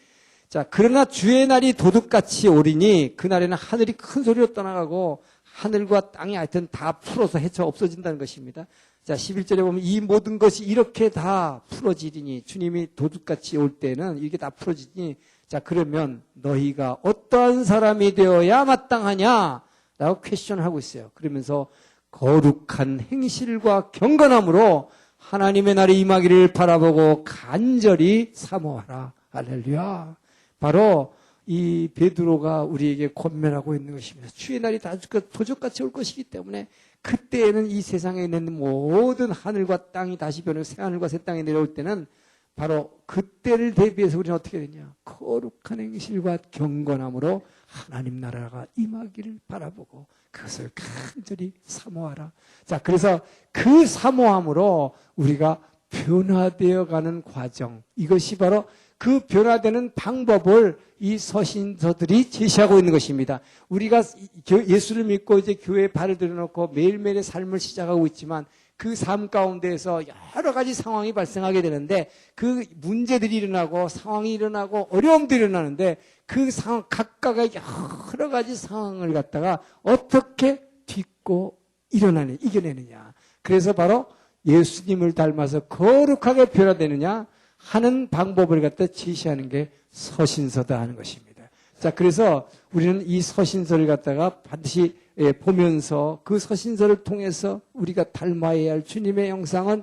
그러나 주의 날이 도둑같이 오리니 그날에는 하늘이 큰 소리로 떠나가고 하늘과 땅이 하여튼 다 풀어서 헤쳐 없어진다는 것입니다. 자, 11절에 보면 이 모든 것이 이렇게 다 풀어지리니 주님이 도둑같이 올 때는 이게 다 풀어지니 자, 그러면 너희가 어떠한 사람이 되어야 마땅하냐? 라고 퀘스천을 하고 있어요. 그러면서 거룩한 행실과 경건함으로 하나님의 날이 임하기를 바라보고 간절히 사모하라. 할렐루야. 바로 이 베드로가 우리에게 권면하고 있는 것입니다. 주의 날이 다 도적같이 올 것이기 때문에 그때에는 이 세상에 있는 모든 하늘과 땅이 다시 변하고 새 하늘과 새 땅이 내려올 때는 바로 그때를 대비해서 우리는 어떻게 되냐? 거룩한 행실과 경건함으로 하나님 나라가 임하기를 바라보고 그것을 간절히 사모하라. 자, 그래서 그 사모함으로 우리가 변화되어 가는 과정, 이것이 바로 그 변화되는 방법을 이 서신서들이 제시하고 있는 것입니다. 우리가 예수를 믿고 이제 교회에 발을 들여놓고 매일매일의 삶을 시작하고 있지만 그 삶 가운데에서 여러 가지 상황이 발생하게 되는데 그 문제들이 일어나고 상황이 일어나고 어려움들이 일어나는데 그 상황 각각의 여러 가지 상황을 갖다가 어떻게 딛고 이겨내느냐. 그래서 바로 예수님을 닮아서 거룩하게 변화되느냐 하는 방법을 갖다 제시하는 게 서신서다 하는 것입니다. 자, 그래서 우리는 이 서신서를 갖다가 반드시 보면서 그 서신서를 통해서 우리가 닮아야 할 주님의 형상은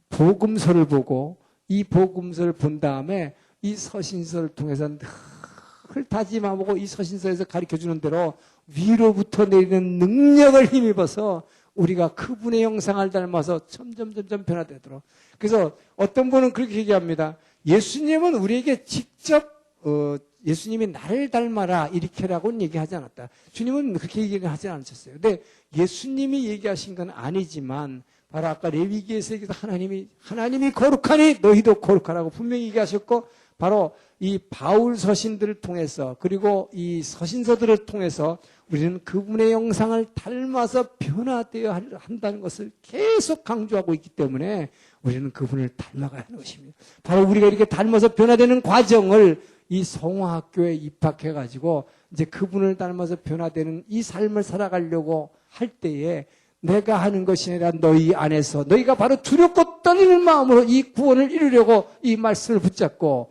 복음서를 보고 이 복음서를 본 다음에 이 서신서를 통해서 늘 다짐하고 이 서신서에서 가르쳐주는 대로 위로부터 내리는 능력을 힘입어서 우리가 그분의 형상을 닮아서 점점 변화되도록. 그래서 어떤 분은 그렇게 얘기합니다. 예수님은 우리에게 직접 예수님이 나를 닮아라 이렇게라고는 얘기하지 않았다. 주님은 그렇게 얘기를 하지 않으셨어요. 근데 예수님이 얘기하신 건 아니지만 바로 아까 레위기에서 얘기해서 하나님이 거룩하니 너희도 거룩하라고 분명히 얘기하셨고 바로 이 바울 서신들을 통해서 그리고 이 서신서들을 통해서 우리는 그분의 형상을 닮아서 변화되어야 한다는 것을 계속 강조하고 있기 때문에 우리는 그분을 닮아가야 하는 것입니다. 바로 우리가 이렇게 닮아서 변화되는 과정을 이 성화학교에 입학해가지고 이제 그분을 닮아서 변화되는 이 삶을 살아가려고 할 때에 내가 하는 것이 아니라 너희 안에서 너희가 바로 두렵고 떨리는 마음으로 이 구원을 이루려고 이 말씀을 붙잡고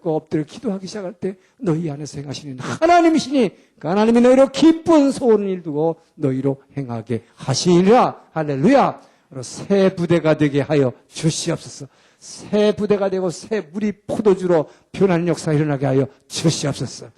엎드려 기도하기 시작할 때 너희 안에서 행하시는 하나님이시니 그 하나님이 너희로 기쁜 소원을 이루고 너희로 행하게 하시리라. 할렐루야. 새 부대가 되게 하여 주시옵소서. 새 부대가 되고 새 물이 포도주로 변하는 역사가 일어나게 하여 주시옵소서.